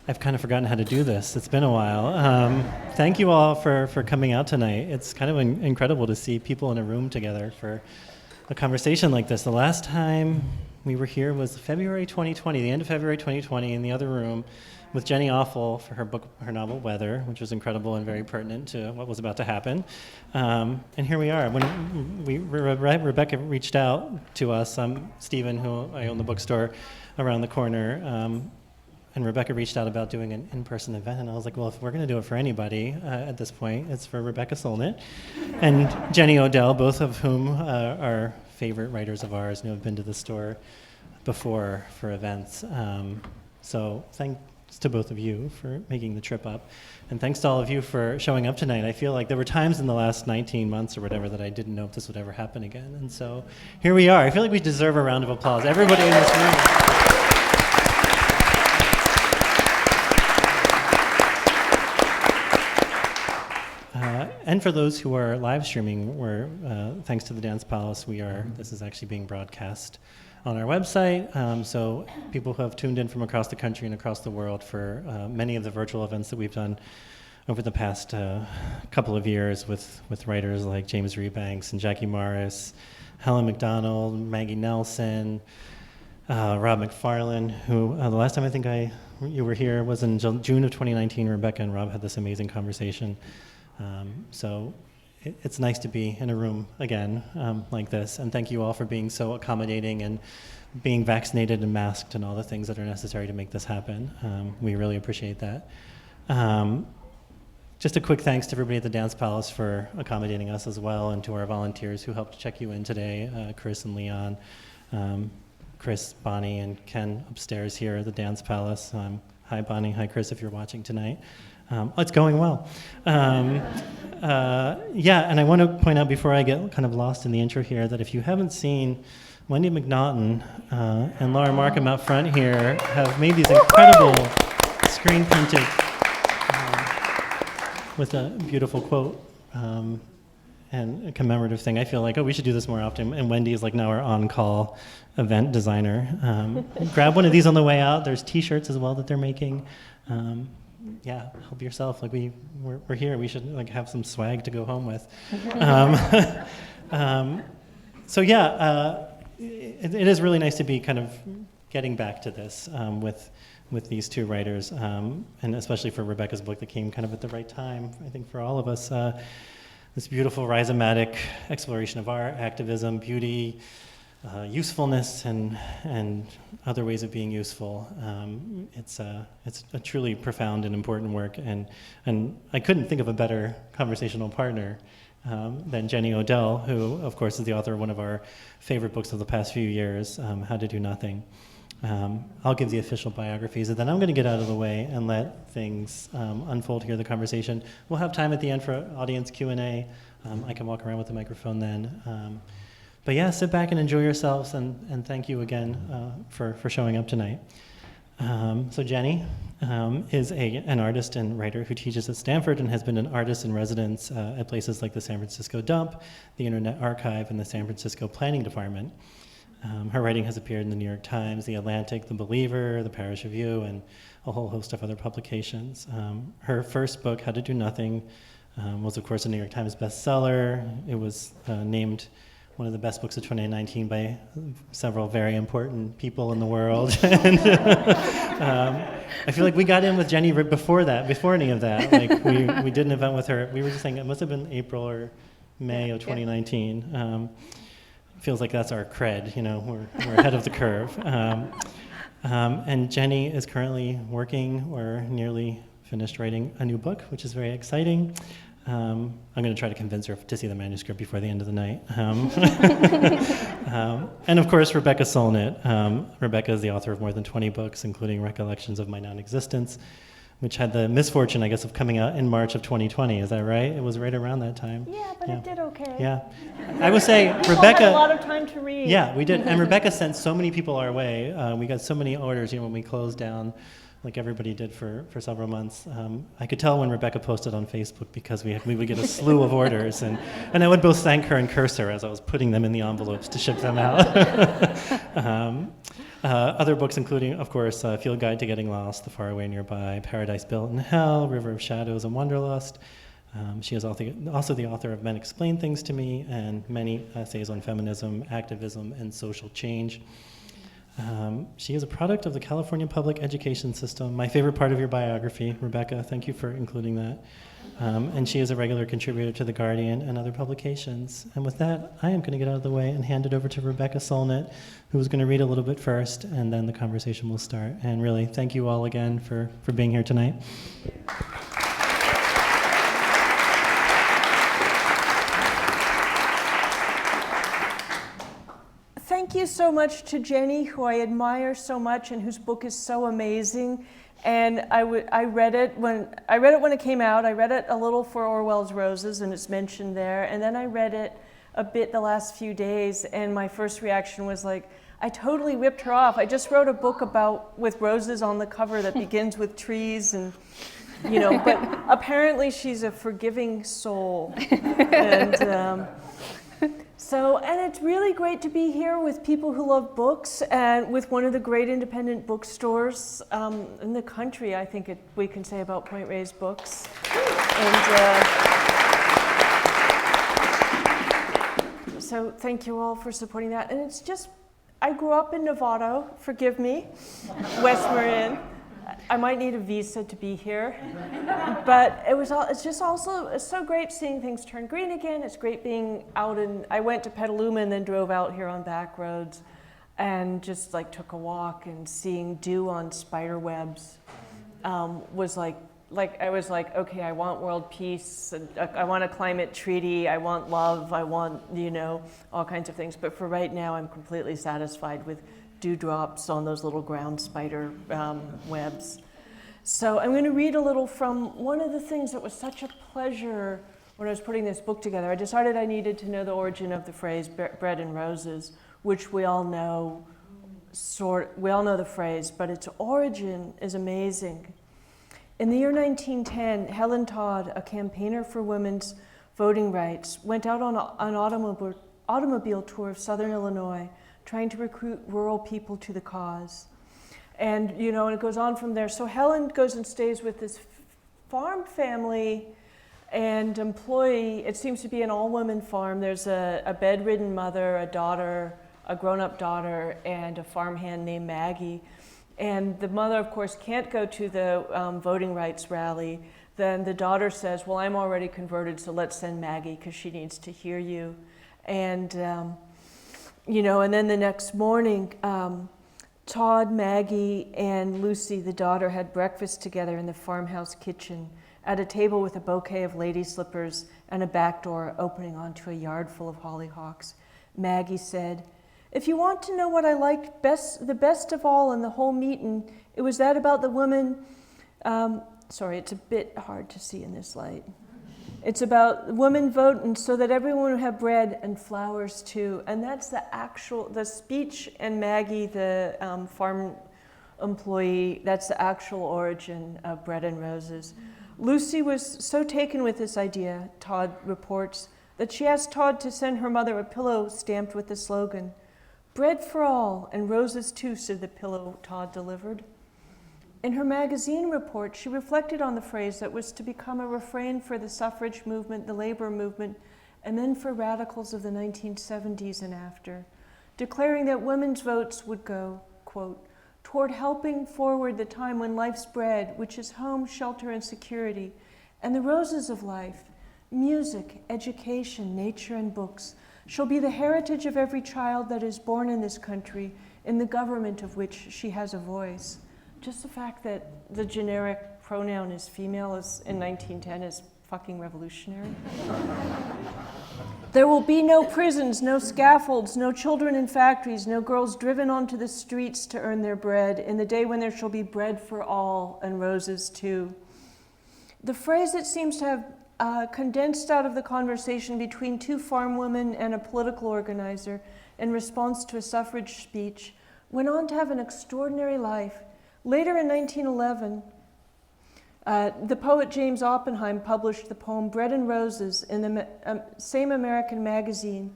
I've kind of forgotten how to do this. It's been a while. Thank you all for coming out tonight. It's kind of incredible to see people in a room together for a conversation like this. The last time we were here was February 2020, the end of February 2020, in the other room with Jenny Odell for her novel Weather, which was incredible and very pertinent to what was about to happen. And here we are. When Rebecca reached out to us, I'm Stephen, who I own the bookstore around the corner, and Rebecca reached out about doing an in-person event, and I was like, well, if we're going to do it for anybody at this point, it's for Rebecca Solnit and Jenny Odell, both of whom are favorite writers of ours and who have been to the store before for events. So thanks to both of you for making the trip up, and thanks to all of you for showing up tonight. I feel like there were times in the last 19 months or whatever that I didn't know if this would ever happen again, and so here we are. I feel like we deserve a round of applause. Everybody in this room. And for those who are live streaming, thanks to the Dance Palace, this is actually being broadcast on our website. So people who have tuned in from across the country and across the world for many of the virtual events that we've done over the past couple of years with writers like James Rebanks and Jackie Morris, Helen McDonald, Maggie Nelson, Rob McFarlane, who the last time I think you were here was in June of 2019. Rebecca and Rob had this amazing conversation. So it's nice to be in a room again like this, and thank you all for being so accommodating and being vaccinated and masked and all the things that are necessary to make this happen. We really appreciate that. Just a quick thanks to everybody at the Dance Palace for accommodating us as well, and to our volunteers who helped check you in today, Chris and Leon, Chris, Bonnie, and Ken upstairs here at the Dance Palace. Hi Bonnie, hi Chris, if you're watching tonight. It's going well. And I want to point out before I get kind of lost in the intro here that if you haven't seen, Wendy McNaughton and Laura Markham out front here have made these incredible screen printed with a beautiful quote and a commemorative thing. I feel like, we should do this more often. And Wendy is like now our on-call event designer. Grab one of these on the way out. There's t-shirts as well that they're making. Help yourself. Like we're here. We should like have some swag to go home with. It is really nice to be kind of getting back to this with these two writers, and especially for Rebecca's book that came kind of at the right time. I think for all of us, this beautiful rhizomatic exploration of art, activism, beauty, usefulness, and other ways of being useful. It's a truly profound and important work, and I couldn't think of a better conversational partner than Jenny Odell, who, of course, is the author of one of our favorite books of the past few years, How to Do Nothing. I'll give the official biographies, and then I'm going to get out of the way and let things unfold here, the conversation. We'll have time at the end for audience Q&A. I can walk around with the microphone then. But yeah, sit back and enjoy yourselves, and thank you again for showing up tonight. So Jenny is an artist and writer who teaches at Stanford and has been an artist in residence at places like the San Francisco Dump, the Internet Archive, and the San Francisco Planning Department. Her writing has appeared in the New York Times, The Atlantic, The Believer, The Parish Review, and a whole host of other publications. Her first book, How to Do Nothing, was of course a New York Times bestseller. It was named one of the best books of 2019 by several very important people in the world. And I feel like we got in with Jenny before any of that. Like we did an event with her. We were just saying it must have been April or May of 2019. Feels like that's our cred, we're ahead of the curve. And Jenny is currently working or nearly finished writing a new book, which is very exciting. I'm going to try to convince her to see the manuscript before the end of the night. And of course, Rebecca Solnit. Rebecca is the author of more than 20 books, including Recollections of My Non-Existence, which had the misfortune, I guess, of coming out in March of 2020. Is that right? It was right around that time. Yeah, but it did okay. Yeah. I would say We Rebecca... had a lot of time to read. Yeah, we did. And Rebecca sent so many people our way. We got so many orders, when we closed down, like everybody did for several months. I could tell when Rebecca posted on Facebook because we would get a slew of orders, and I would both thank her and curse her as I was putting them in the envelopes to ship them out. Other books including, of course, Field Guide to Getting Lost, The Faraway Nearby, Paradise Built in Hell, River of Shadows, and Wanderlust. She is also the author of Men Explain Things to Me and many essays on feminism, activism, and social change. She is a product of the California public education system. My favorite part of your biography, Rebecca, thank you for including that. And she is a regular contributor to The Guardian and other publications. And with that, I am going to get out of the way and hand it over to Rebecca Solnit, who is going to read a little bit first, and then the conversation will start. And really, thank you all again for being here tonight. Thank you so much to Jenny, who I admire so much and whose book is so amazing. And I read it when it came out. I read it a little for Orwell's Roses, and it's mentioned there. And then I read it a bit the last few days, and my first reaction was like, I totally ripped her off. I just wrote a book with roses on the cover that begins with trees and, but apparently she's a forgiving soul. And and it's really great to be here with people who love books and with one of the great independent bookstores in the country, I think we can say about Point Reyes Books. And so thank you all for supporting that. And it's just, I grew up in Novato, forgive me, West Marin. I might need a visa to be here, but it's so great seeing things turn green again. It's great being out I went to Petaluma and then drove out here on back roads and just took a walk, and seeing dew on spider webs was I was like, okay, I want world peace, and I want a climate treaty, I want love, I want, all kinds of things. But for right now, I'm completely satisfied with dewdrops on those little ground spider webs. So I'm going to read a little from one of the things that was such a pleasure when I was putting this book together. I decided I needed to know the origin of the phrase bread and roses, which we all know the phrase, but its origin is amazing. In the year 1910, Helen Todd, a campaigner for women's voting rights, went out on an automobile tour of southern Illinois, trying to recruit rural people to the cause. And, and it goes on from there. So Helen goes and stays with this farm family and employee. It seems to be an all-women farm. There's a bedridden mother, a daughter, a grown-up daughter, and a farmhand named Maggie. And the mother, of course, can't go to the voting rights rally. Then the daughter says, well, I'm already converted, so let's send Maggie because she needs to hear you. And and then the next morning, Todd, Maggie, and Lucy, the daughter, had breakfast together in the farmhouse kitchen at a table with a bouquet of lady slippers and a back door opening onto a yard full of hollyhocks. Maggie said, if you want to know what I liked the best of all in the whole meeting, it was that about the woman, sorry, it's a bit hard to see in this light. It's about women voting so that everyone will have bread and flowers too. And that's the speech, and Maggie, the farm employee, that's the actual origin of bread and roses. Lucy was so taken with this idea, Todd reports, that she asked Todd to send her mother a pillow stamped with the slogan, bread for all and roses too, said the pillow Todd delivered. In her magazine report, she reflected on the phrase that was to become a refrain for the suffrage movement, the labor movement, and then for radicals of the 1970s and after, declaring that women's votes would go, quote, toward helping forward the time when life's bread, which is home, shelter, and security, and the roses of life, music, education, nature, and books, shall be the heritage of every child that is born in this country, in the government of which she has a voice. Just the fact that the generic pronoun is female in 1910 is fucking revolutionary. There will be no prisons, no scaffolds, no children in factories, no girls driven onto the streets to earn their bread, in the day when there shall be bread for all and roses too. The phrase that seems to have condensed out of the conversation between two farm women and a political organizer in response to a suffrage speech went on to have an extraordinary life. Later in 1911, the poet James Oppenheim published the poem Bread and Roses in the same American magazine.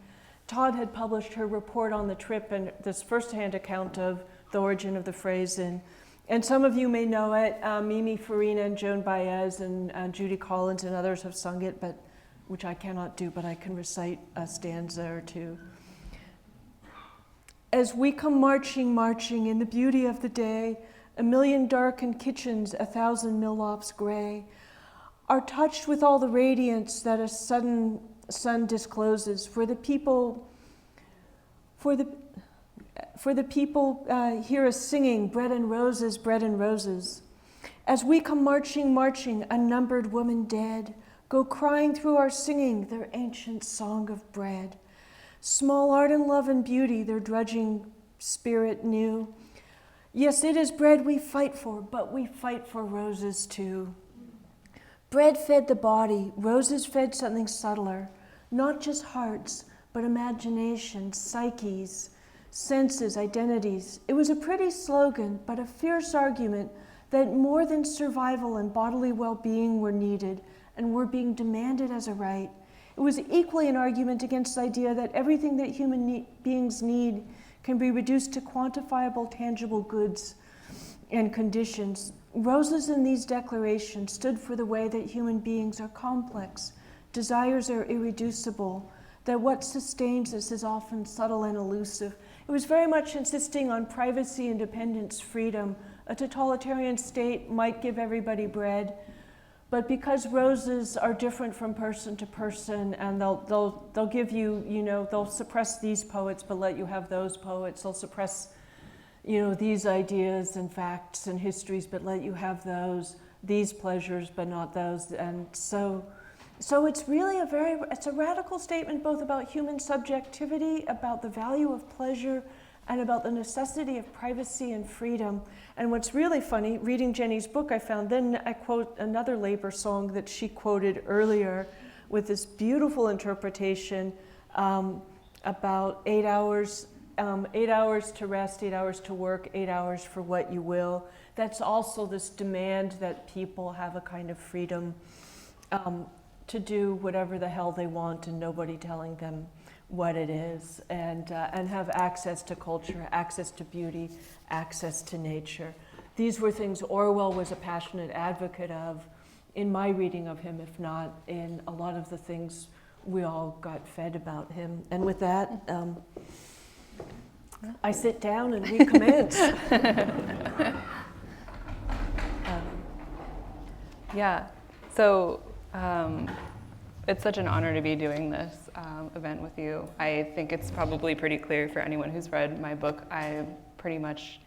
Todd had published her report on the trip and this first-hand account of the origin of the phrase. And some of you may know it. Mimi Farina and Joan Baez and Judy Collins and others have sung it, but which I cannot do, but I can recite a stanza or two. As we come marching, marching in the beauty of the day, a million darkened kitchens, 1,000 mill lofts gray, are touched with all the radiance that a sudden sun discloses. For the people hear us singing, bread and roses, bread and roses. As we come marching, marching, unnumbered women dead, go crying through our singing their ancient song of bread. Small art and love and beauty, their drudging spirit knew. Yes, it is bread we fight for, but we fight for roses too. Bread fed the body, roses fed something subtler, not just hearts, but imagination, psyches, senses, identities. It was a pretty slogan, but a fierce argument that more than survival and bodily well-being were needed and were being demanded as a right. It was equally an argument against the idea that everything that human beings need can be reduced to quantifiable, tangible goods and conditions. Roses in these declarations stood for the way that human beings are complex, desires are irreducible, that what sustains us is often subtle and elusive. It was very much insisting on privacy, independence, freedom. A totalitarian state might give everybody bread, but because roses are different from person to person, and they'll give you, they'll suppress these poets but let you have those poets. They'll suppress, these ideas and facts and histories but let you have these pleasures but not those. And so it's really it's a radical statement both about human subjectivity, about the value of pleasure, and about the necessity of privacy and freedom. And what's really funny, reading Jenny's book, I found, then I quote another labor song that she quoted earlier with this beautiful interpretation about 8 hours, 8 hours to rest, 8 hours to work, 8 hours for what you will. That's also this demand that people have a kind of freedom to do whatever the hell they want and nobody telling them what it is, and have access to culture, access to beauty, access to nature. These were things Orwell was a passionate advocate of in my reading of him, if not in a lot of the things we all got fed about him. And with that, I sit down and we commence. Yeah, so it's such an honor to be doing this event with you. I think it's probably pretty clear for anyone who's read my book. I'm pretty much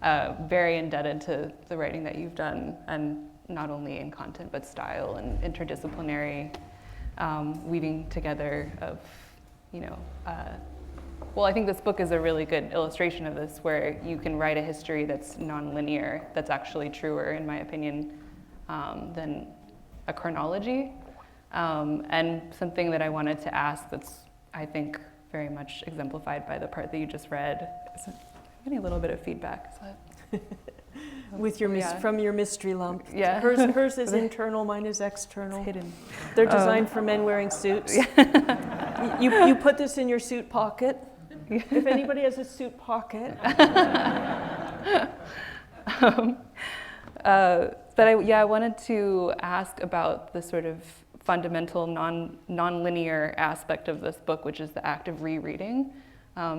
very indebted to the writing that you've done, and not only in content but style and interdisciplinary weaving together of, well, I think this book is a really good illustration of this, where you can write a history that's nonlinear, that's actually truer, in my opinion, than a chronology. And something that I wanted to ask that's, I think, very much exemplified by the part that you just read. I'm getting a little bit of feedback. Is that... With your from your mystery lump. Yeah. Hers is internal, mine is external. It's hidden. They're designed for men wearing suits. Yeah. You put this in your suit pocket. If anybody has a suit pocket. But I wanted to ask about the sort of fundamental non-linear aspect of this book, which is the act of rereading,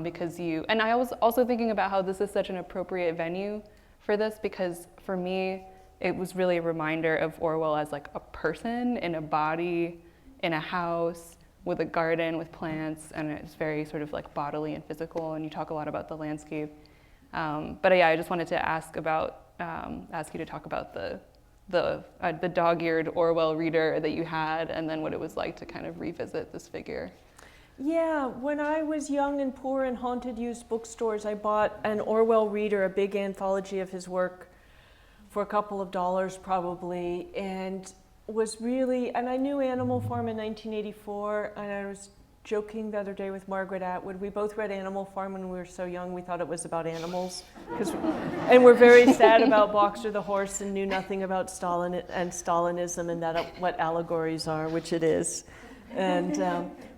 because and I was also thinking about how this is such an appropriate venue for this, because for me, it was really a reminder of Orwell as like a person in a body, in a house, with a garden, with plants, and it's very sort of like bodily and physical, and you talk a lot about the landscape. But I just wanted to ask you to talk about the dog-eared Orwell reader that you had, and then what it was like to kind of revisit this figure. Yeah, when I was young and poor in haunted used bookstores, I bought an Orwell reader, a big anthology of his work, for a couple of dollars probably, and I knew Animal Farm in 1984, and I was joking the other day with Margaret Atwood. We both read Animal Farm when we were so young, we thought it was about animals. And we're very sad about Boxer the horse and knew nothing about Stalin and Stalinism and what allegories are, which it is. And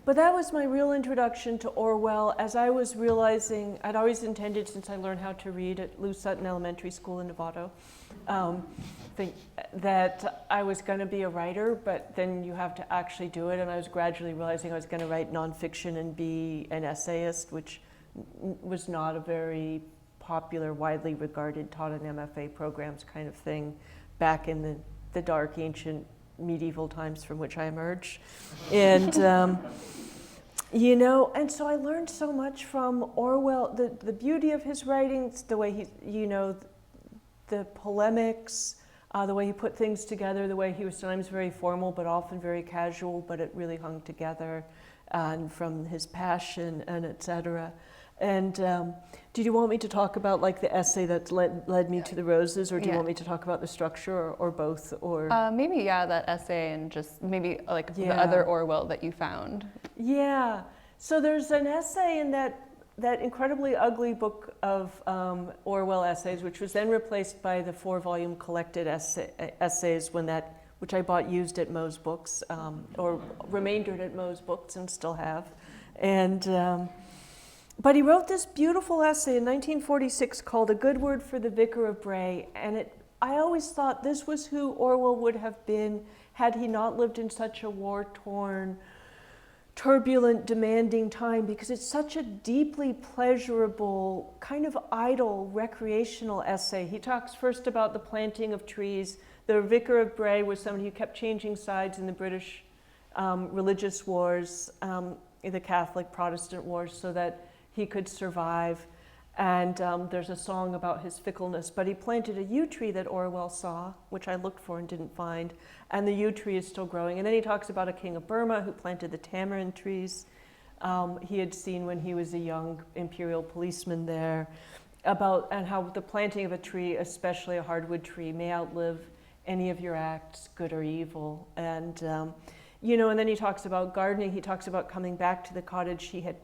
But that was my real introduction to Orwell, as I was realizing, I'd always intended, since I learned how to read at Lou Sutton Elementary School in Novato, that I was going to be a writer, but then you have to actually do it. And I was gradually realizing I was going to write nonfiction and be an essayist, which was not a very popular, widely regarded, taught in MFA programs kind of thing back in the dark, ancient, medieval times from which I emerged. And, you know, and so I learned so much from Orwell, the beauty of his writings, the way he, you know, the polemics, the way he put things together, the way he was sometimes very formal but often very casual, but it really hung together, and from his passion and et cetera. And did you want me to talk about like the essay that led me to the roses, or do you want me to talk about the structure, or both? Or maybe, yeah, that essay, and just maybe like the other Orwell that you found. Yeah. So there's an essay in that incredibly ugly book of Orwell essays, which was then replaced by the 4-volume collected essays which I bought used at Moe's Books, or remaindered at Moe's Books and still have. And but he wrote this beautiful essay in 1946 called A Good Word for the Vicar of Bray, and I always thought this was who Orwell would have been had he not lived in such a war-torn, turbulent, demanding time, because it's such a deeply pleasurable, kind of idle, recreational essay. He talks first about the planting of trees. The Vicar of Bray was somebody who kept changing sides in the British religious wars, the Catholic Protestant wars, so that he could survive. And there's a song about his fickleness, but he planted a yew tree that Orwell saw, which I looked for and didn't find, and the yew tree is still growing. And then he talks about a king of Burma who planted the tamarind trees he had seen when he was a young imperial policeman there, and how the planting of a tree, especially a hardwood tree, may outlive any of your acts, good or evil. And you know, and then he talks about gardening. He talks about coming back to the cottage he had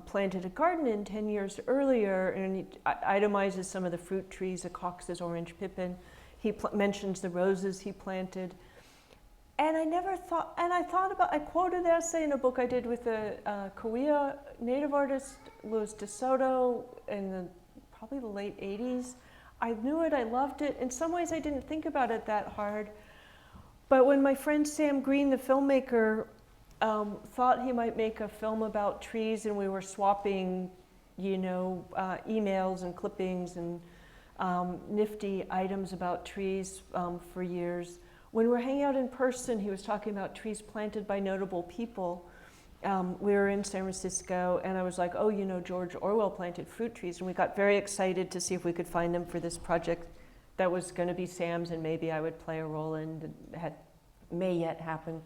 planted a garden in 10 years earlier, and he itemizes some of the fruit trees, a Cox's orange pippin. He mentions the roses he planted. And I quoted the essay in a book I did with a Kauai native artist, Louis DeSoto, in probably the late 80s. I knew it, I loved it. In some ways I didn't think about it that hard. But when my friend Sam Green, the filmmaker, thought he might make a film about trees, and we were swapping, you know, emails and clippings and nifty items about trees for years. When we were hanging out in person, he was talking about trees planted by notable people. We were in San Francisco, and I was like, oh, you know, George Orwell planted fruit trees, and we got very excited to see if we could find them for this project that was going to be Sam's, and maybe I would play a role in. May yet happen.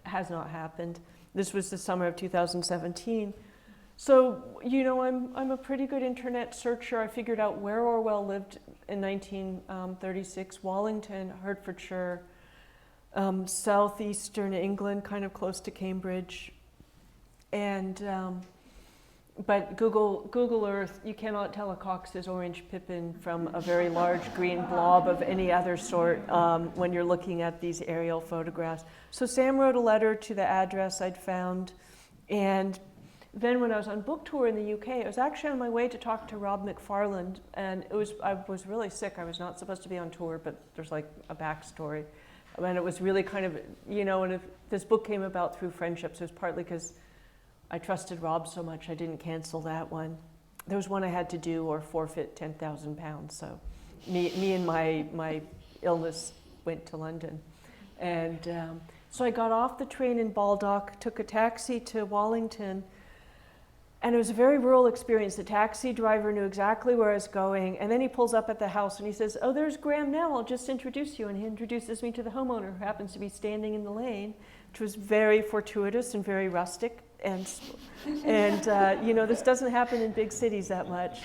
Has not happened. This was the summer of 2017. So, you know, I'm a pretty good internet searcher. I figured out where Orwell lived in 1936, Wallington, Hertfordshire, southeastern England, kind of close to Cambridge. And, but Google Earth, you cannot tell a Cox's orange pippin from a very large green blob of any other sort when you're looking at these aerial photographs. So Sam wrote a letter to the address I'd found, and then when I was on book tour in the UK, I was actually on my way to talk to Rob McFarland, and I was really sick. I was not supposed to be on tour, but there's like a backstory. And it was really kind of, you know, and if this book came about through friendships, it was partly because I trusted Rob so much I didn't cancel that one. There was one I had to do or forfeit 10,000 pounds. So me and my illness went to London. And so I got off the train in Baldock, took a taxi to Wallington, and it was a very rural experience. The taxi driver knew exactly where I was going, and then he pulls up at the house and he says, oh, there's Graham now, I'll just introduce you. And he introduces me to the homeowner who happens to be standing in the lane, which was very fortuitous and very rustic. And you know, this doesn't happen in big cities that much.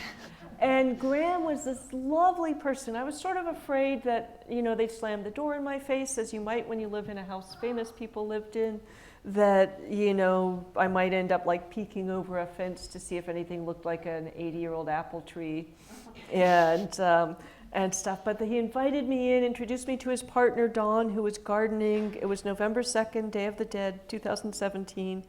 And Graham was this lovely person. I was sort of afraid that, you know, they'd slam the door in my face, as you might when you live in a house famous people lived in, that, you know, I might end up like peeking over a fence to see if anything looked like an 80-year-old apple tree. And and stuff. But he invited me in, introduced me to his partner, Dawn, who was gardening. It was November 2nd, Day of the Dead, 2017.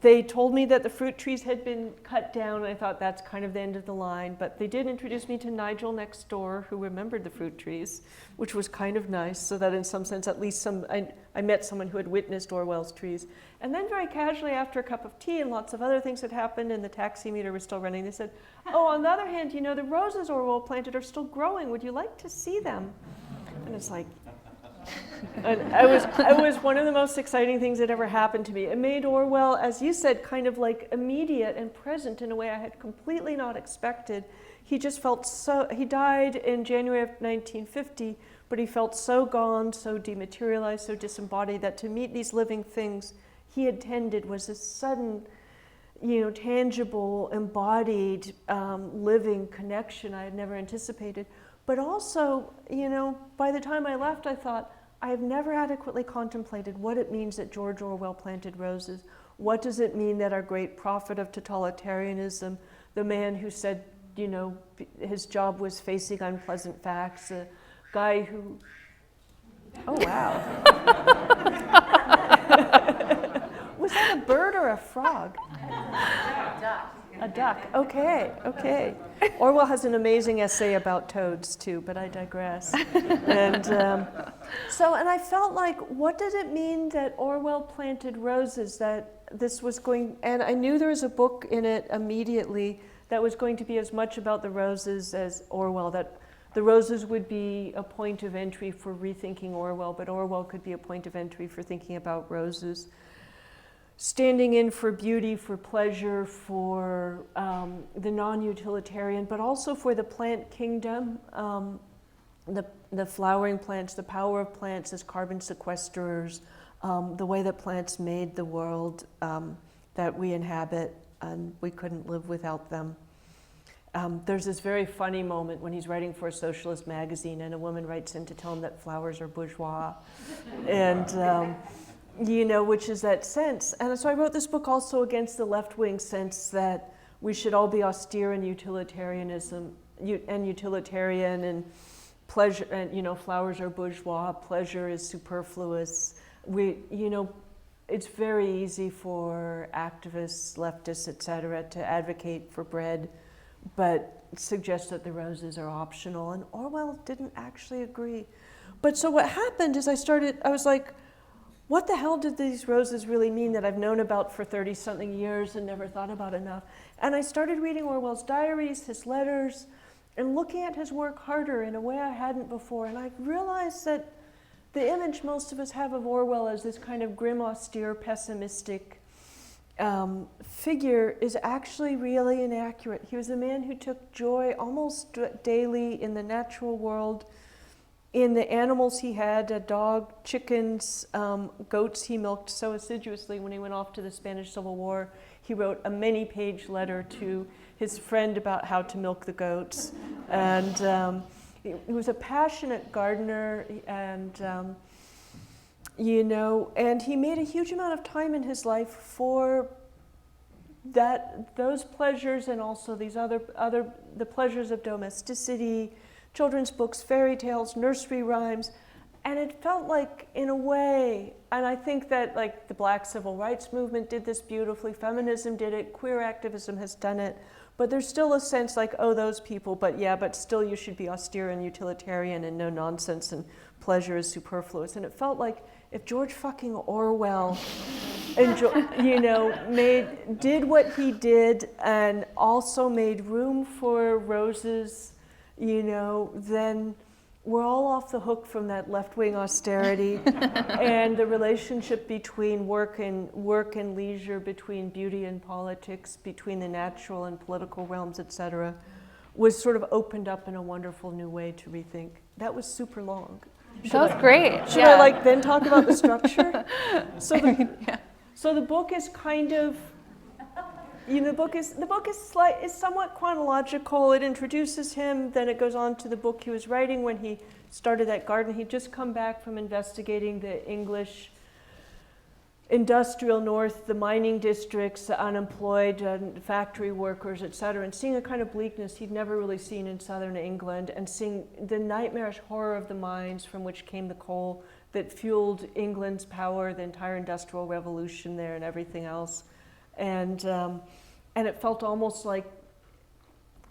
They told me that the fruit trees had been cut down, and I thought that's kind of the end of the line. But they did introduce me to Nigel next door, who remembered the fruit trees, which was kind of nice, so that in some sense, at least I met someone who had witnessed Orwell's trees. And then very casually, after a cup of tea and lots of other things had happened and the taxi meter was still running, they said, oh, on the other hand, the roses Orwell planted are still growing. Would you like to see them? And it's like, and it was one of the most exciting things that ever happened to me. It made Orwell, as you said, kind of like immediate and present in a way I had completely not expected. He just felt he died in January of 1950, but he felt so gone, so dematerialized, so disembodied that to meet these living things he had tended was this sudden, tangible, embodied, living connection I had never anticipated. But also, by the time I left, I thought, I have never adequately contemplated what it means that George Orwell planted roses. What does it mean that our great prophet of totalitarianism, the man who said, his job was facing unpleasant facts, a guy who, oh wow. Was that a bird or a frog? A duck. Okay. Orwell has an amazing essay about toads too, but I digress. And and I felt like, what did it mean that Orwell planted roses? That this was going, and I knew there was a book in it immediately that was going to be as much about the roses as Orwell. That the roses would be a point of entry for rethinking Orwell, but Orwell could be a point of entry for thinking about roses. Standing in for beauty, for pleasure, for the non-utilitarian, but also for the plant kingdom, the flowering plants, the power of plants as carbon sequesterers, the way that plants made the world that we inhabit, and we couldn't live without them. There's this very funny moment when he's writing for a socialist magazine, and a woman writes in to tell him that flowers are bourgeois, and which is that sense. And so I wrote this book also against the left-wing sense that we should all be austere and utilitarian and pleasure, and flowers are bourgeois, pleasure is superfluous. It's very easy for activists, leftists, etc., to advocate for bread, but suggest that the roses are optional. And Orwell didn't actually agree. But so what happened is I was like, what the hell did these roses really mean that I've known about for 30-something years and never thought about enough? And I started reading Orwell's diaries, his letters, and looking at his work harder in a way I hadn't before. And I realized that the image most of us have of Orwell as this kind of grim, austere, pessimistic figure is actually really inaccurate. He was a man who took joy almost daily in the natural world, in the animals he had, a dog, chickens, goats he milked so assiduously when he went off to the Spanish Civil War. He wrote a many-page letter to his friend about how to milk the goats. And he was a passionate gardener, and and he made a huge amount of time in his life for those pleasures, and also these the pleasures of domesticity, children's books, fairy tales, nursery rhymes. And it felt like, in a way, and I think that like the Black Civil Rights Movement did this beautifully, feminism did it, queer activism has done it, but there's still a sense like, oh, those people, but still you should be austere and utilitarian and no nonsense, and pleasure is superfluous. And it felt like if George fucking Orwell did what he did and also made room for roses, then we're all off the hook from that left-wing austerity, and the relationship between work and leisure, between beauty and politics, between the natural and political realms, etc., was sort of opened up in a wonderful new way to rethink. That was super long. That was great. Should I then talk about the structure? So the book is kind of, the book is somewhat chronological. It introduces him, then it goes on to the book he was writing when he started that garden. He'd just come back from investigating the English industrial north, the mining districts, the unemployed, factory workers, etc., and seeing a kind of bleakness he'd never really seen in southern England, and seeing the nightmarish horror of the mines from which came the coal that fueled England's power, the entire industrial revolution there and everything else. And it felt almost like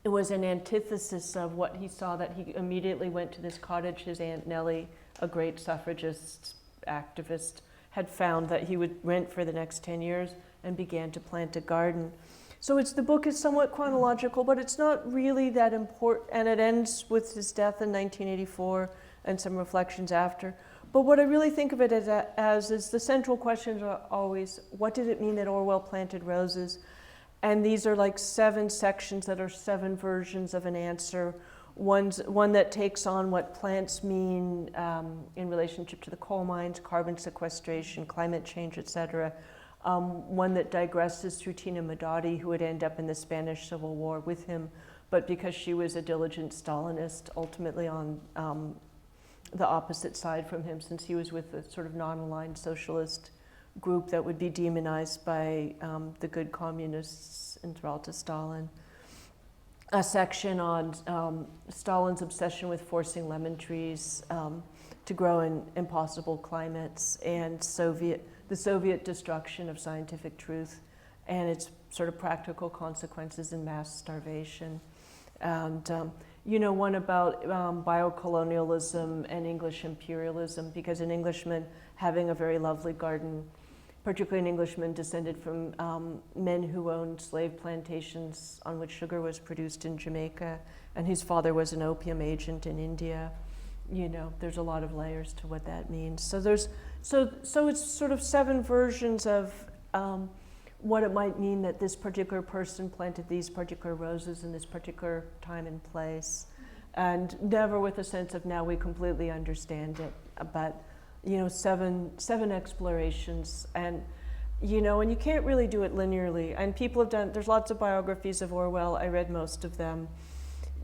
it was an antithesis of what he saw, that he immediately went to this cottage his Aunt Nellie, a great suffragist activist, had found that he would rent for the next 10 years, and began to plant a garden. So the book is somewhat chronological, but it's not really that important, and it ends with his death in 1984 and some reflections after. But what I really think of it as is the central questions are always, what did it mean that Orwell planted roses? And these are like 7 sections that are 7 versions of an answer. One that takes on what plants mean in relationship to the coal mines, carbon sequestration, climate change, etc. One that digresses through Tina Modotti, who would end up in the Spanish Civil War with him, but because she was a diligent Stalinist, ultimately on the opposite side from him, since he was with a sort of non-aligned socialist group that would be demonized by the good communists enthralled to Stalin. A section on Stalin's obsession with forcing lemon trees to grow in impossible climates, and the Soviet destruction of scientific truth and its sort of practical consequences in mass starvation. And one about biocolonialism and English imperialism, because an Englishman having a very lovely garden, particularly an Englishman descended from men who owned slave plantations on which sugar was produced in Jamaica, and whose father was an opium agent in India. There's a lot of layers to what that means. So it's sort of 7 versions of what it might mean that this particular person planted these particular roses in this particular time and place, and never with a sense of now we completely understand it, but 7 explorations, and and you can't really do it linearly. And people have done. There's lots of biographies of Orwell. I read most of them.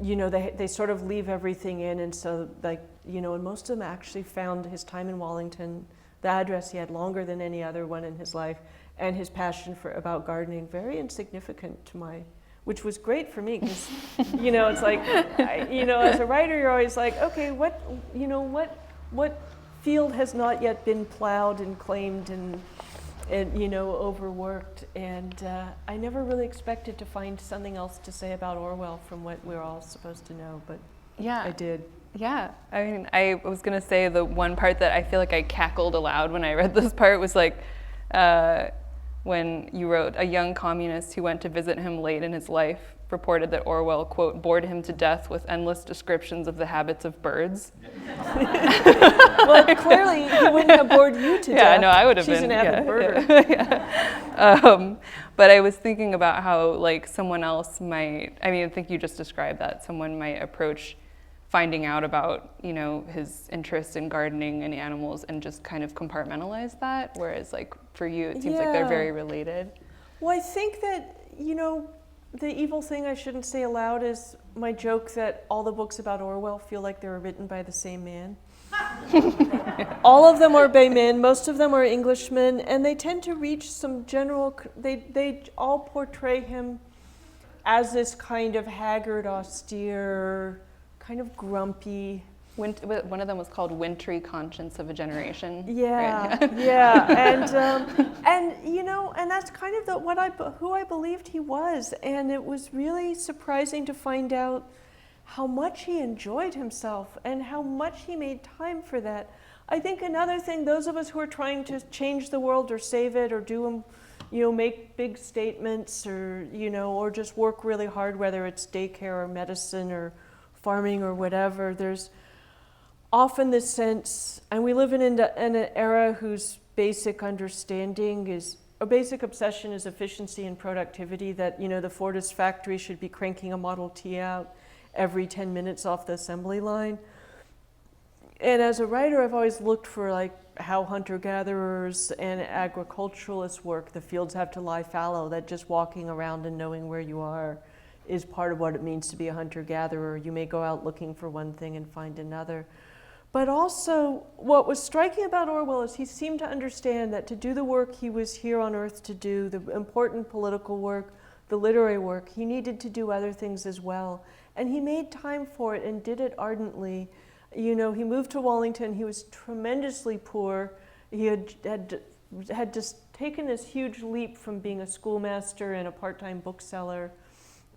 They sort of leave everything in, and so and most of them actually found his time in Wallington, the address he had longer than any other one in his life, and his passion about gardening very insignificant to which was great for me, because it's like as a writer you're always like, okay, what field has not yet been plowed and claimed and overworked, and I never really expected to find something else to say about Orwell from what we're all supposed to know, but yeah, I did. Yeah, I mean, I was gonna say the one part that I feel like I cackled aloud when I read this part was like when you wrote, a young communist who went to visit him late in his life reported that Orwell, quote, bored him to death with endless descriptions of the habits of birds. Well, clearly he wouldn't have bored you to death. Yeah, no, I would have been. She's an avid birder. Yeah. But I was thinking about how, like, someone else might, I think you just described that, someone might approach finding out about, his interest in gardening and animals and just kind of compartmentalize that, whereas, like, for you, it seems like they're very related. Well, I think that, the evil thing I shouldn't say aloud is my joke that all the books about Orwell feel like they were written by the same man. All of them are by men, most of them are Englishmen, and they tend to reach some general, they all portray him as this kind of haggard, austere, kind of grumpy. One of them was called Wintry Conscience of a Generation. Yeah, right? yeah, and that's kind of who I believed he was, and it was really surprising to find out how much he enjoyed himself and how much he made time for that. I think another thing, those of us who are trying to change the world or save it or make big statements or just work really hard, whether it's daycare or medicine or farming or whatever, there's often this sense, and we live in an era whose basic understanding basic obsession is efficiency and productivity, that, the Fordist factory should be cranking a Model T out every 10 minutes off the assembly line. And as a writer, I've always looked for how hunter-gatherers and agriculturalists work. The fields have to lie fallow, that just walking around and knowing where you are is part of what it means to be a hunter-gatherer. You may go out looking for one thing and find another. But also, what was striking about Orwell is he seemed to understand that to do the work he was here on Earth to do, the important political work, the literary work, he needed to do other things as well. And he made time for it and did it ardently. You know, he moved to Wallington, he was tremendously poor. He had just taken this huge leap from being a schoolmaster and a part-time bookseller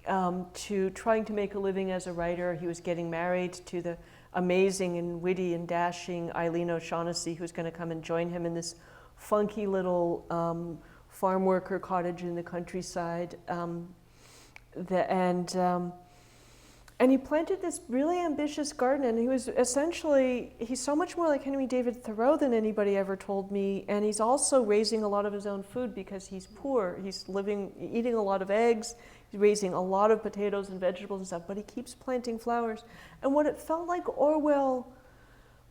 to trying to make a living as a writer. He was getting married to the amazing and witty and dashing Eileen O'Shaughnessy, who's going to come and join him in this funky little farm worker cottage in the countryside. And he planted this really ambitious garden, and he was essentially, he's so much more like Henry David Thoreau than anybody ever told me, and he's also raising a lot of his own food because he's poor. He's eating a lot of eggs, he's raising a lot of potatoes and vegetables and stuff, but he keeps planting flowers. And what it felt like Orwell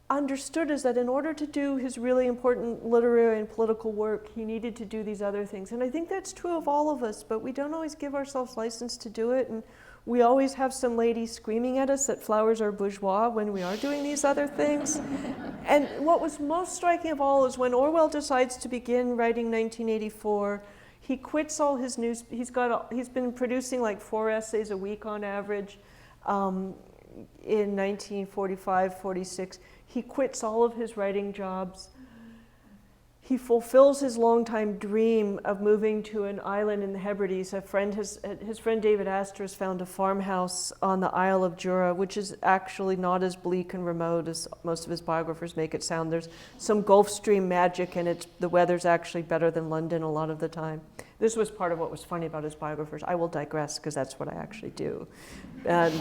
understood is that in order to do his really important literary and political work, he needed to do these other things. And I think that's true of all of us, but we don't always give ourselves license to do it. And we always have some lady screaming at us that flowers are bourgeois when we are doing these other things. And what was most striking of all is when Orwell decides to begin writing 1984, he quits all his news. He's been producing like 4 essays a week on average in 1945, 46. He quits all of his writing jobs. He fulfills his longtime dream of moving to an island in the Hebrides. His friend David Astor has found a farmhouse on the Isle of Jura, which is actually not as bleak and remote as most of his biographers make it sound. There's some Gulf Stream magic, and the weather's actually better than London a lot of the time. This was part of what was funny about his biographers. I will digress, because that's what I actually do. And,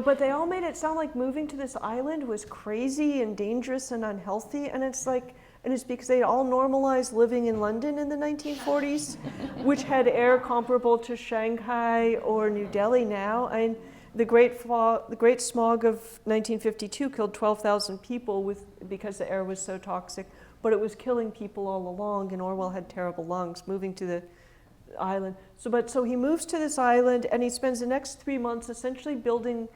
but they all made it sound like moving to this island was crazy and dangerous and unhealthy, and it's because they all normalized living in London in the 1940s, which had air comparable to Shanghai or New Delhi now. And the great smog of 1952 killed 12,000 people because the air was so toxic, but it was killing people all along, and Orwell had terrible lungs moving to the island. So he moves to this island, and he spends the next 3 months essentially building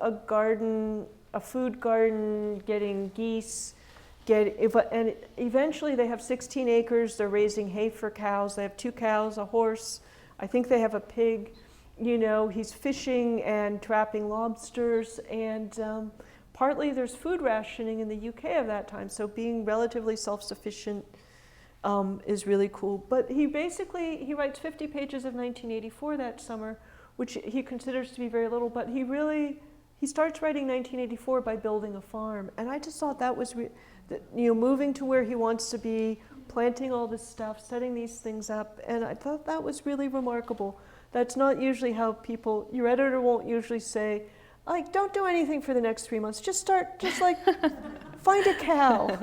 a garden, a food garden, getting geese, and eventually they have 16 acres. They're raising hay for cows. They have 2 cows, a horse. I think they have a pig. He's fishing and trapping lobsters. And partly there's food rationing in the UK of that time. So being relatively self-sufficient is really cool. But he writes 50 pages of 1984 that summer, which he considers to be very little. But he starts writing 1984 by building a farm. And I just thought that was moving to where he wants to be, planting all this stuff, setting these things up, and I thought that was really remarkable. That's not usually how your editor won't usually say, like, don't do anything for the next 3 months, just find a cow.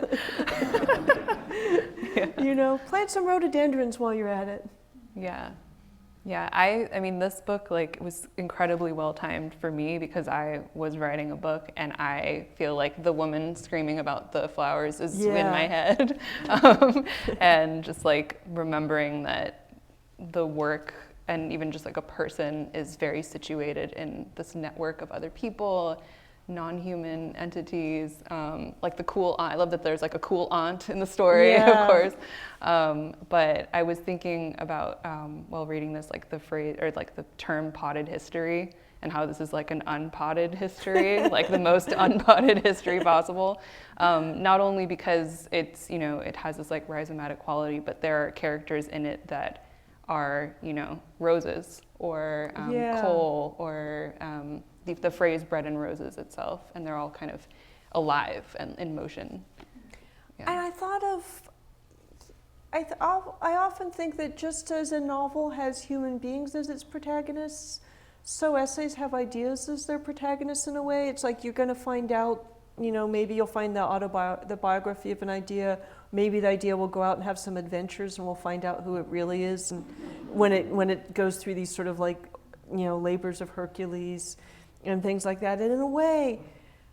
Plant some rhododendrons while you're at it. Yeah. Yeah, I mean, this book was incredibly well timed for me because I was writing a book, and I feel like the woman screaming about the flowers is in my head, and just remembering that the work and even just a person is very situated in this network of other people, non-human entities, the cool aunt. I love that there's a cool aunt in the story, of course. But I was thinking about, while reading this, the phrase, or the term potted history, and how this is an unpotted history, the most unpotted history possible. Not only because it's, it has this rhizomatic quality, but there are characters in it that are, roses, or coal, or the phrase bread and roses itself, and they're all kind of alive and in motion. Yeah. And I thought I often think that just as a novel has human beings as its protagonists, so essays have ideas as their protagonists in a way. It's you're going to find out, maybe you'll find the biography of an idea. Maybe the idea will go out and have some adventures, and we'll find out who it really is. And when it goes through these sort of labors of Hercules and things like that. And in a way,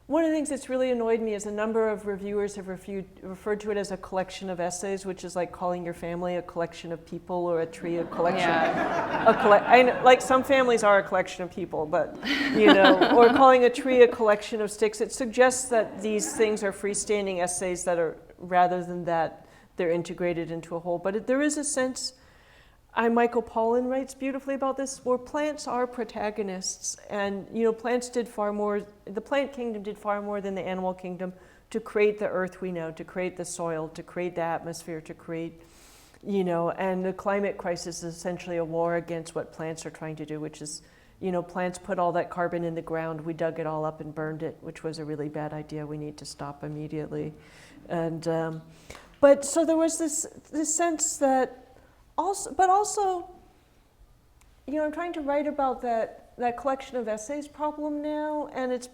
one of the things that's really annoyed me is a number of reviewers have referred to it as a collection of essays, which is like calling your family a collection of people, or a tree a collection. Yeah. I know, like some families are a collection of people, but or calling a tree a collection of sticks. It suggests that these things are freestanding essays that are, rather than that, they're integrated into a whole. But there is a sense. Michael Pollan writes beautifully about this, where plants are protagonists, and plants did far more. The plant kingdom did far more than the animal kingdom to create the earth we know, to create the soil, to create the atmosphere, to create, and the climate crisis is essentially a war against what plants are trying to do, which is, plants put all that carbon in the ground, we dug it all up and burned it, which was a really bad idea. We need to stop immediately, and but so there was this sense that. Also, I'm trying to write about that collection of essays problem now, and it's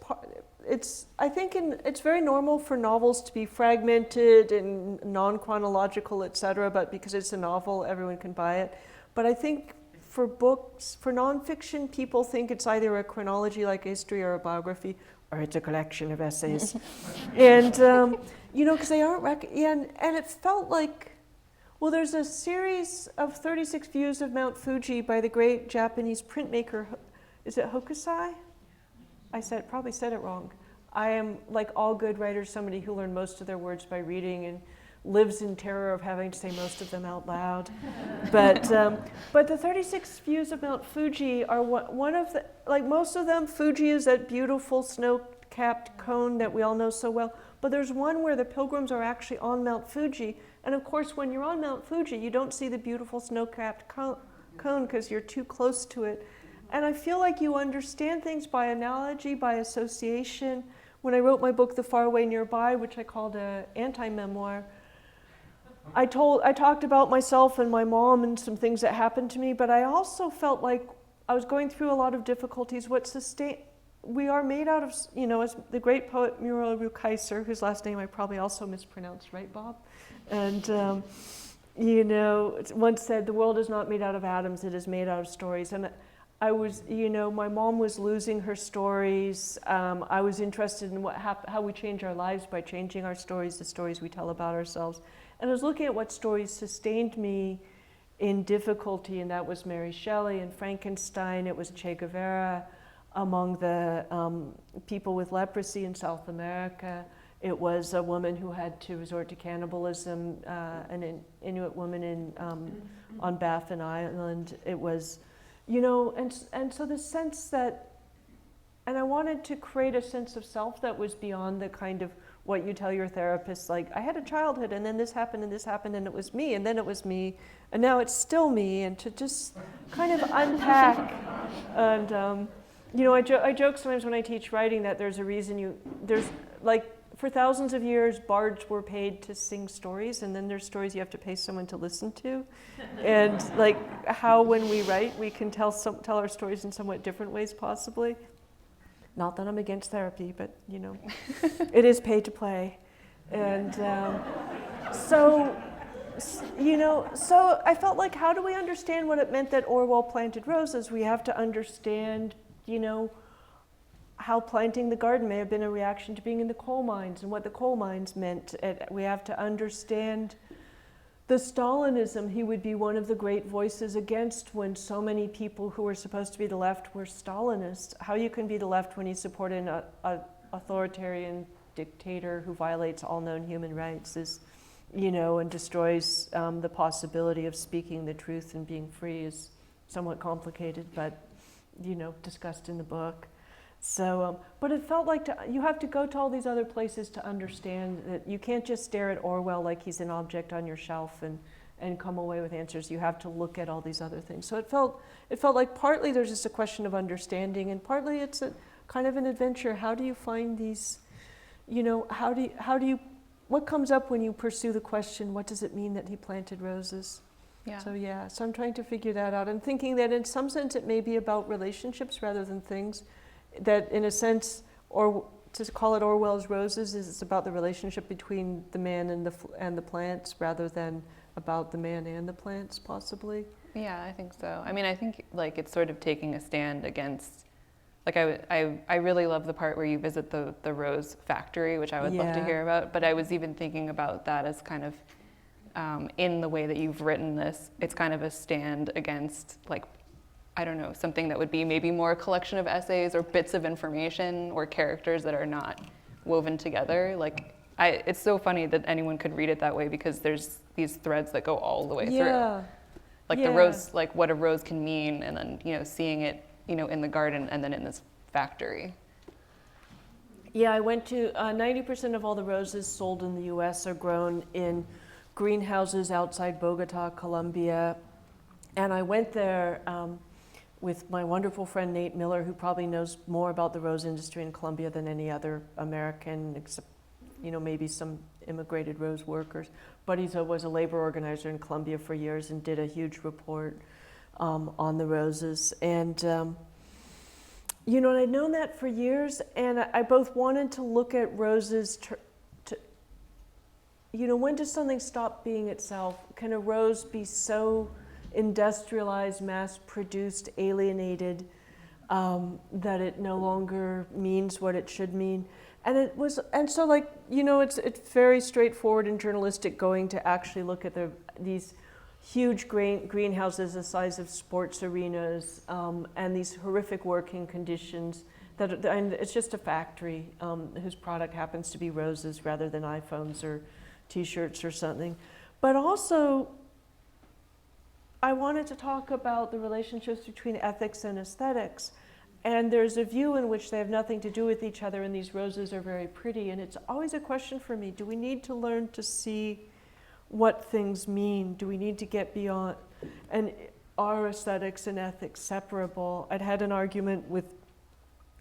very normal for novels to be fragmented and non-chronological, etc. But because it's a novel, everyone can buy it. But I think for books, for nonfiction, people think it's either a chronology like a history or a biography, or it's a collection of essays, and because they aren't. And it felt like. Well, there's a series of 36 views of Mount Fuji by the great Japanese printmaker, is it Hokusai? Probably said it wrong. I am, like all good writers, somebody who learned most of their words by reading and lives in terror of having to say most of them out loud. But the 36 views of Mount Fuji are one of the, like most of them, Fuji is that beautiful snow-capped cone that we all know so well. But there's one where the pilgrims are actually on Mount Fuji. And of course, when you're on Mount Fuji, you don't see the beautiful snow-capped cone because you're too close to it. And I feel like you understand things by analogy, by association. When I wrote my book, The Faraway Nearby, which I called an anti-memoir, I talked about myself and my mom and some things that happened to me, but I also felt like I was going through a lot of difficulties. We are made out of, as the great poet Muriel Rukeyser, whose last name I probably also mispronounced, right, Bob? And, once said, the world is not made out of atoms, it is made out of stories. And I was, my mom was losing her stories. I was interested in how we change our lives by changing our stories, the stories we tell about ourselves. And I was looking at what stories sustained me in difficulty, and that was Mary Shelley and Frankenstein, it was Che Guevara. Among the people with leprosy in South America, it was a woman who had to resort to cannibalism, an Inuit woman on Baffin Island. It was, and so the sense that, and I wanted to create a sense of self that was beyond the kind of what you tell your therapist, like, I had a childhood and then this happened and it was me, and then it was me, and now it's still me, and to just kind of unpack and, I joke sometimes when I teach writing that there's a reason for thousands of years, bards were paid to sing stories, and then there's stories you have to pay someone to listen to. And like how when we write, we can tell our stories in somewhat different ways possibly. Not that I'm against therapy, but it is pay to play. And so I felt like, how do we understand what it meant that Orwell planted roses? We have to understand how planting the garden may have been a reaction to being in the coal mines and what the coal mines meant. We have to understand the Stalinism he would be one of the great voices against when so many people who were supposed to be the left were Stalinists. How you can be the left when you support an authoritarian dictator who violates all known human rights is, and destroys the possibility of speaking the truth and being free is somewhat complicated, but discussed in the book. So, but it felt like you have to go to all these other places to understand that you can't just stare at Orwell like he's an object on your shelf and come away with answers. You have to look at all these other things. So it felt like partly there's just a question of understanding, and partly it's a kind of an adventure. How do you find these, what comes up when you pursue the question, what does it mean that he planted roses? Yeah. So I'm trying to figure that out. I'm thinking that in some sense it may be about relationships rather than things. That in a sense, or to call it Orwell's Roses, is it's about the relationship between the man and the plants rather than about the man and the plants, possibly. Yeah, I think so. I mean, I think like it's sort of taking a stand against like I really love the part where you visit the rose factory, which I would love to Yeah. hear about. But I was even thinking about that as kind of in the way that you've written this, it's kind of a stand against, like, I don't know, something that would be maybe more a collection of essays or bits of information or characters that are not woven together. Like, it's so funny that anyone could read it that way, because there's these threads that go all the way through. Like the rose, like what a rose can mean, and then, you know, seeing it, you know, in the garden and then in this factory. Yeah, I went to 90% of all the roses sold in the US are grown in greenhouses outside Bogota, Colombia. And I went there with my wonderful friend Nate Miller, who probably knows more about the rose industry in Colombia than any other American, except, you know, maybe some immigrated rose workers. But he was a labor organizer in Colombia for years and did a huge report on the roses. And you know, and I'd known that for years, and I both wanted to look at roses you know, when does something stop being itself? Can a rose be so industrialized, mass-produced, alienated, that it no longer means what it should mean? And so, like, you know, it's very straightforward and journalistic going to actually look at these huge greenhouses the size of sports arenas, and these horrific working conditions. And it's just a factory whose product happens to be roses rather than iPhones or T-shirts or something. But also, I wanted to talk about the relationships between ethics and aesthetics. And there's a view in which they have nothing to do with each other, and these roses are very pretty. And it's always a question for me, do we need to learn to see what things mean? Do we need to get beyond? And are aesthetics and ethics separable? I'd had an argument with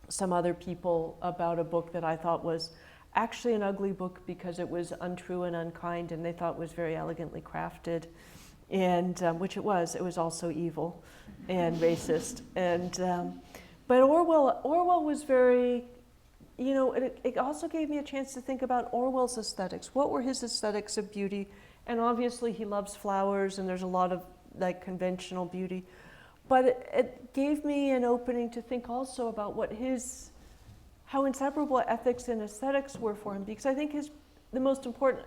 some other people about a book that I thought was actually an ugly book because it was untrue and unkind, and they thought was very elegantly crafted, and which it was. It was also evil and racist. And but Orwell was very, you know, it also gave me a chance to think about Orwell's aesthetics. What were his aesthetics of beauty? And obviously he loves flowers, and there's a lot of like conventional beauty. But it gave me an opening to think also about how inseparable ethics and aesthetics were for him, because I think the most important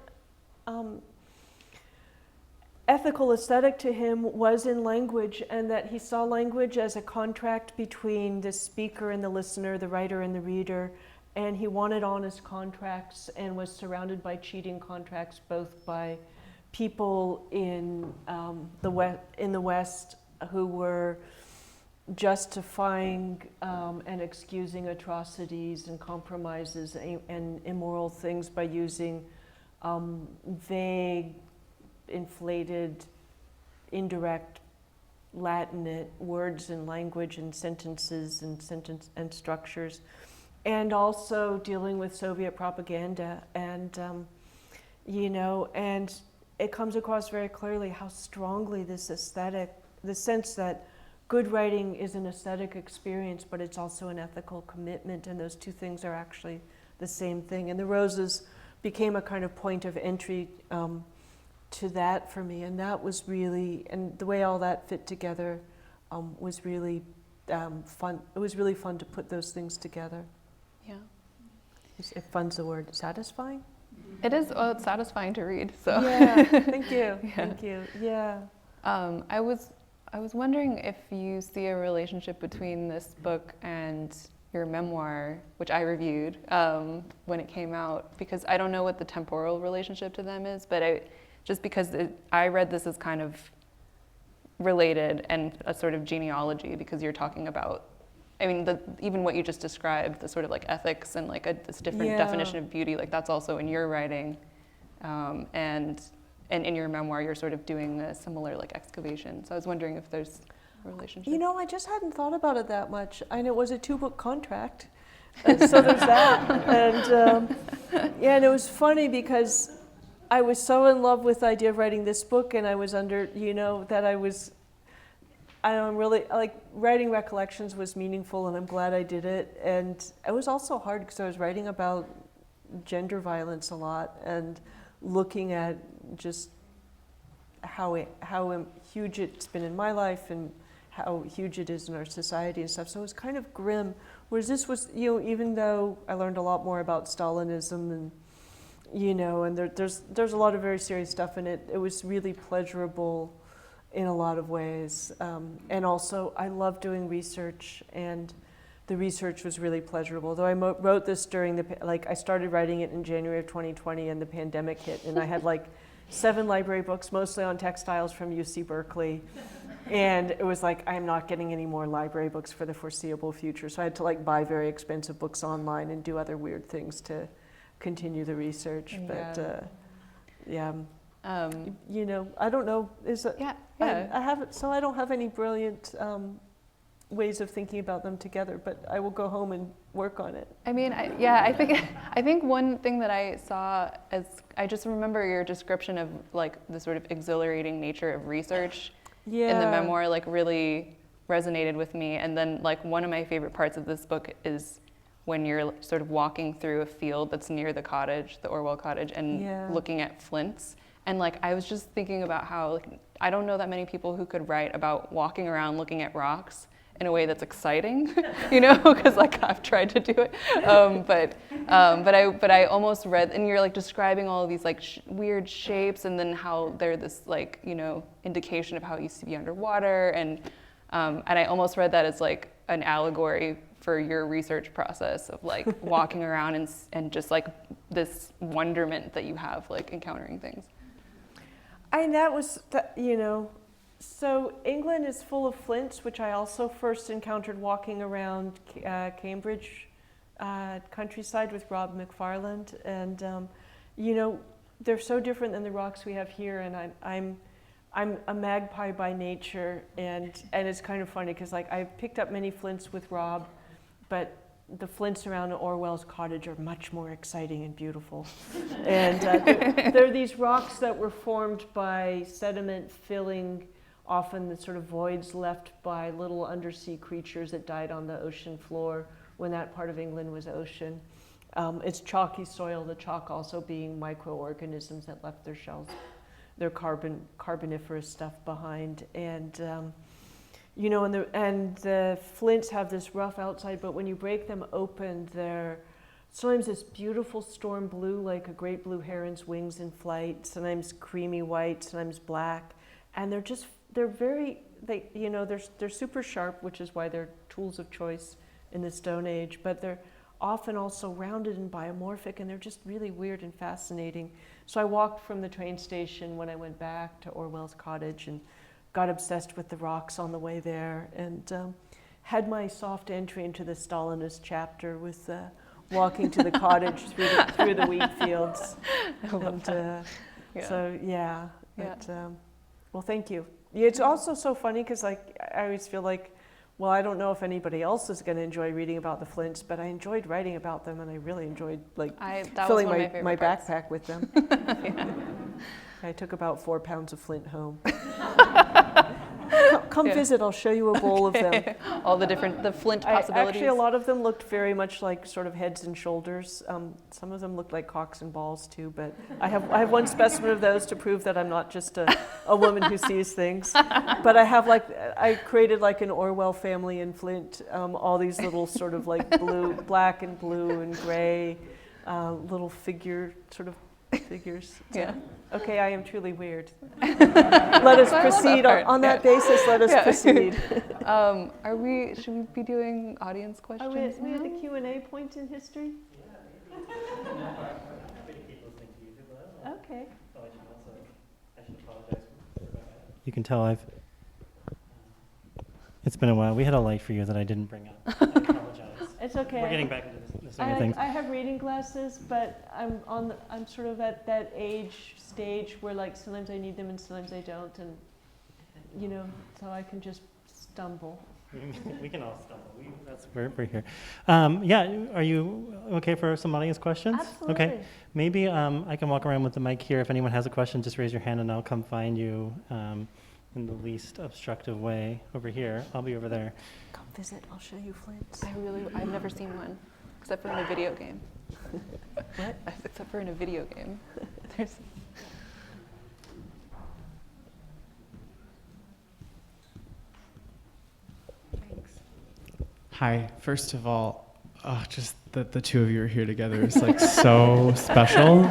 ethical aesthetic to him was in language, and that he saw language as a contract between the speaker and the listener, the writer and the reader, and he wanted honest contracts and was surrounded by cheating contracts, both by people in the West who were justifying and excusing atrocities and compromises and immoral things by using vague, inflated, indirect Latinate words and language and sentences and structures, and also dealing with Soviet propaganda. And you know, and it comes across very clearly how strongly this aesthetic, the sense that good writing is an aesthetic experience, but it's also an ethical commitment, and those two things are actually the same thing. And the roses became a kind of point of entry to that for me, and that was really, and the way all that fit together was really fun. It was really fun to put those things together. Yeah. If fun's the word, satisfying? It is, well, it's satisfying to read, so. Yeah, thank you, Yeah. thank you, yeah. I was wondering if you see a relationship between this book and your memoir, which I reviewed when it came out, because I don't know what the temporal relationship to them is, but just because I read this as kind of related and a sort of genealogy, because you're talking about, I mean, even what you just described, the sort of like ethics and like this different definition of beauty, like that's also in your writing, and in your memoir, you're sort of doing a similar like excavation. So I was wondering if there's a relationship. You know, I just hadn't thought about it that much. I know it was a 2-book contract, so there's that. And yeah, and it was funny because I was so in love with the idea of writing this book, and I was under, you know, that I'm really, like, writing recollections was meaningful, and I'm glad I did it. And it was also hard because I was writing about gender violence a lot and looking at just how huge it's been in my life and how huge it is in our society and stuff. So it was kind of grim. Whereas this was, even though I learned a lot more about Stalinism and, and there's a lot of very serious stuff in it, it was really pleasurable in a lot of ways. And also, I love doing research, and the research was really pleasurable. Though I wrote this during I started writing it in January of 2020, and the pandemic hit, and I had 7 library books, mostly on textiles from UC Berkeley. And it was I'm not getting any more library books for the foreseeable future. So I had to buy very expensive books online and do other weird things to continue the research. Yeah. But I don't know. I haven't. So I don't have any brilliant ways of thinking about them together. But I will go home and work on it. I mean, I think one thing that I saw I just remember your description of the sort of exhilarating nature of research. In the memoir really resonated with me. And then one of my favorite parts of this book is when you're sort of walking through a field that's near the cottage, the Orwell cottage, and looking at flints. And I was just thinking about how I don't know that many people who could write about walking around looking at rocks in a way that's exciting, because I've tried to do it, but I almost read, and you're describing all of these weird shapes, and then how they're this indication of how it used to be underwater, and I almost read that as an allegory for your research process of walking around and just this wonderment that you have encountering things. So England is full of flints, which I also first encountered walking around Cambridge countryside with Rob McFarland, and they're so different than the rocks we have here. And I'm a magpie by nature, and it's kind of funny because I picked up many flints with Rob, but the flints around Orwell's cottage are much more exciting and beautiful. And they're these rocks that were formed by sediment filling often the sort of voids left by little undersea creatures that died on the ocean floor when that part of England was ocean. It's chalky soil, the chalk also being microorganisms that left their shells, their carboniferous stuff behind. And the flints have this rough outside, but when you break them open, they're sometimes this beautiful storm blue, like a great blue heron's wings in flight, sometimes creamy white, sometimes black. And they're super sharp, which is why they're tools of choice in the Stone Age, but they're often also rounded and biomorphic, and they're just really weird and fascinating. So I walked from the train station when I went back to Orwell's cottage and got obsessed with the rocks on the way there, and had my soft entry into the Stalinist chapter with walking to the cottage through the wheat fields. Well, thank you. It's also so funny because I always feel I don't know if anybody else is going to enjoy reading about the flints, but I enjoyed writing about them, and I really enjoyed filling my backpack with them. I took about 4 pounds of flint home. Come visit, I'll show you a bowl of them. All the flint possibilities. Actually, a lot of them looked very much like sort of heads and shoulders. Some of them looked like cocks and balls too, but I have one specimen of those to prove that I'm not just a woman who sees things. But I created an Orwell family in Flint, all these little sort of blue, black and blue and gray little figures. Yeah. Okay, I am truly weird. Let us proceed on that basis. Let us proceed. Should we be doing audience questions? Are we at the Q&A point in history? Okay. I should apologize. You can tell it's been a while. We had a light for you that I didn't bring up. I apologize. It's okay. We're getting back into the swing of things. I have reading glasses, but I'm sort of at that stage where sometimes I need them and sometimes I don't, and so I can just stumble. We can all stumble. We're here. Are you okay for some audience questions? Absolutely. Okay. Maybe I can walk around with the mic here. If anyone has a question, just raise your hand and I'll come find you in the least obstructive way over here. I'll be over there. Come visit. I'll show you flints. I've never seen one, except for in a video game. What? Except for in a video game. There's. Hi. First of all, just that the two of you are here together is like so special.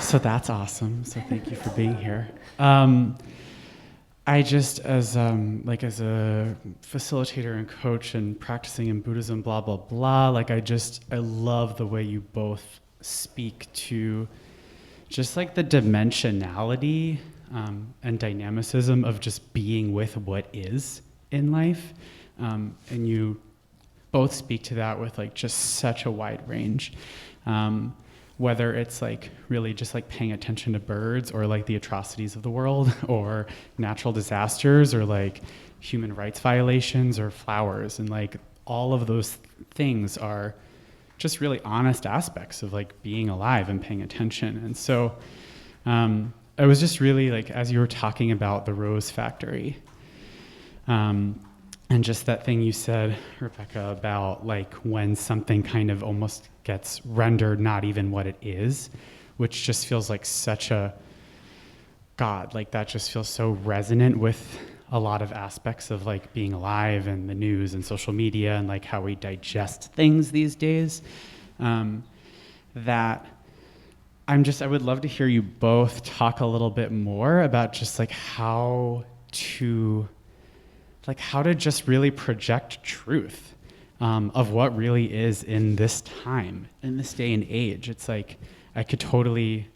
So that's awesome. So thank you for being here. I just, as a facilitator and coach and practicing in Buddhism, blah, blah, blah, I love the way you both speak to just like the dimensionality and dynamicism of just being with what is in life. And you both speak to that with like just such a wide range. Whether it's like really just like paying attention to birds or like the atrocities of the world or natural disasters or like human rights violations or flowers, and like all of those things are just really honest aspects of like being alive and paying attention. And so I was just really like, as you were talking about the Rose Factory, and just that thing you said, Rebecca, about like when something kind of almost gets rendered not even what it is, which just feels like such a, God, like that just feels so resonant with a lot of aspects of like being alive and the news and social media and like how we digest things these days. That I would love to hear you both talk a little bit more about just like how to just really project truth of what really is in this time, in this day and age. It's like, I could totally,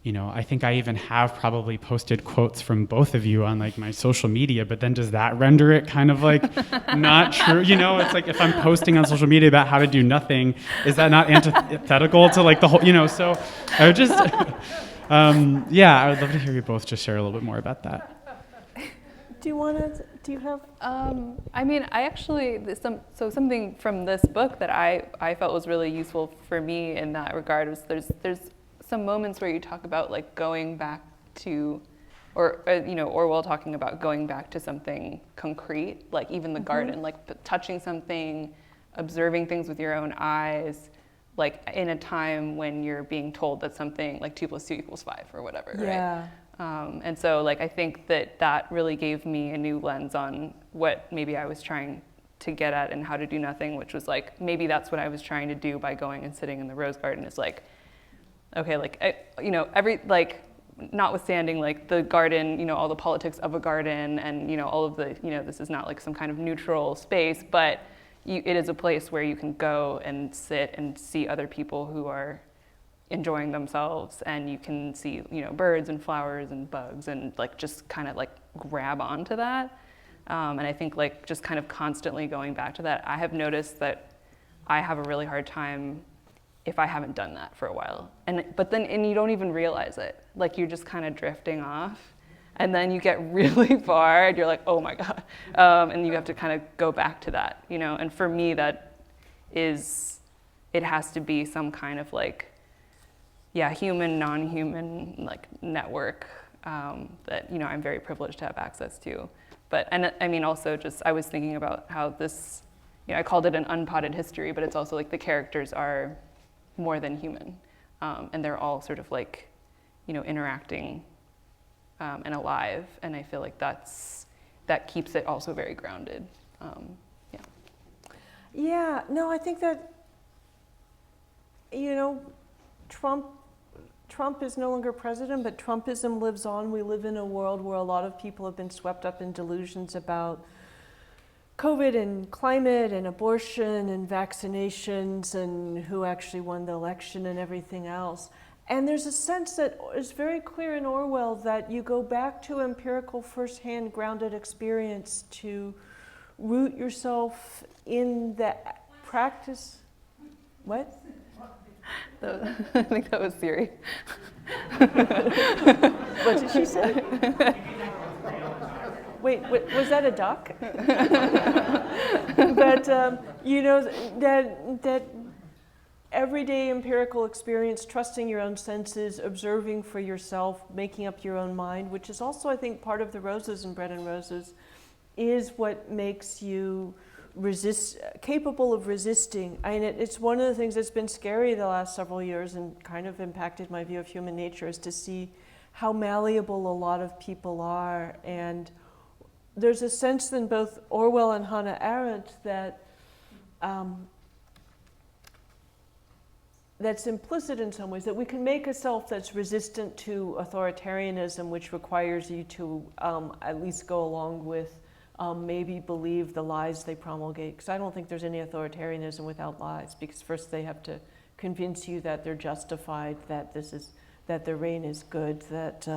I think I even have probably posted quotes from both of you on like my social media, but then does that render it kind of like not true? It's like if I'm posting on social media about how to do nothing, is that not antithetical to like the whole, so I would just, I would love to hear you both just share a little bit more about that. Do you have? I actually, something from this book that I felt was really useful for me in that regard was there's some moments where you talk about like going back to, or Orwell talking about going back to something concrete, like even the garden, like touching something, observing things with your own eyes, like in a time when you're being told that something like 2 + 2 = 5 or whatever, right? And so like I think that really gave me a new lens on what maybe I was trying to get at and how to do nothing, which was like maybe that's what I was trying to do by going and sitting in the rose garden, is like, okay, like every like notwithstanding like the garden, all the politics of a garden and all of the this is not like some kind of neutral space, but it is a place where you can go and sit and see other people who are enjoying themselves, and you can see birds and flowers and bugs and like just kind of like grab onto that. And I think like just kind of constantly going back to that, I have noticed that I have a really hard time if I haven't done that for a while, and you don't even realize it, like you're just kind of drifting off, and then you get really far and you're like, oh my God, and you have to kind of go back to that, and for me that is, it has to be some kind of like human, non-human like network that I'm very privileged to have access to. But also just I was thinking about how this, I called it an unpotted history, but it's also like the characters are more than human, and they're all sort of like interacting and alive, and I feel like that keeps it also very grounded. I think that Trump is no longer president, but Trumpism lives on. We live in a world where a lot of people have been swept up in delusions about COVID and climate and abortion and vaccinations and who actually won the election and everything else. And there's a sense that is very clear in Orwell that you go back to empirical, firsthand, grounded experience to root yourself in the practice. What? I think that was Siri. What did she say? Wait, was that a duck? But that everyday empirical experience, trusting your own senses, observing for yourself, making up your own mind, which is also, I think, part of the Roses and Bread and Roses, is what makes you capable of resisting. It's one of the things that's been scary the last several years and kind of impacted my view of human nature, is to see how malleable a lot of people are and there's a sense in both Orwell and Hannah Arendt that that's implicit in some ways, that we can make a self that's resistant to authoritarianism, which requires you to at least go along with, maybe believe the lies they promulgate. Because I don't think there's any authoritarianism without lies, because first they have to convince you that they're justified, that their reign is good, that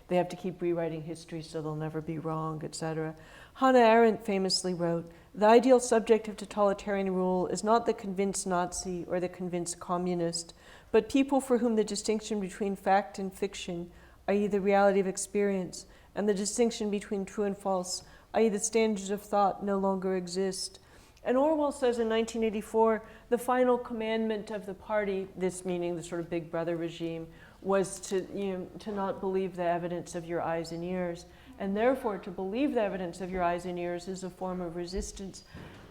they have to keep rewriting history so they'll never be wrong, etc. Hannah Arendt famously wrote, "The ideal subject of totalitarian rule is not the convinced Nazi or the convinced communist, but people for whom the distinction between fact and fiction, i.e. the reality of experience, and the distinction between true and false, i.e. the standards of thought, no longer exist." And Orwell says in 1984, the final commandment of the party, this meaning the sort of Big Brother regime, was to not believe the evidence of your eyes and ears. And therefore, to believe the evidence of your eyes and ears is a form of resistance.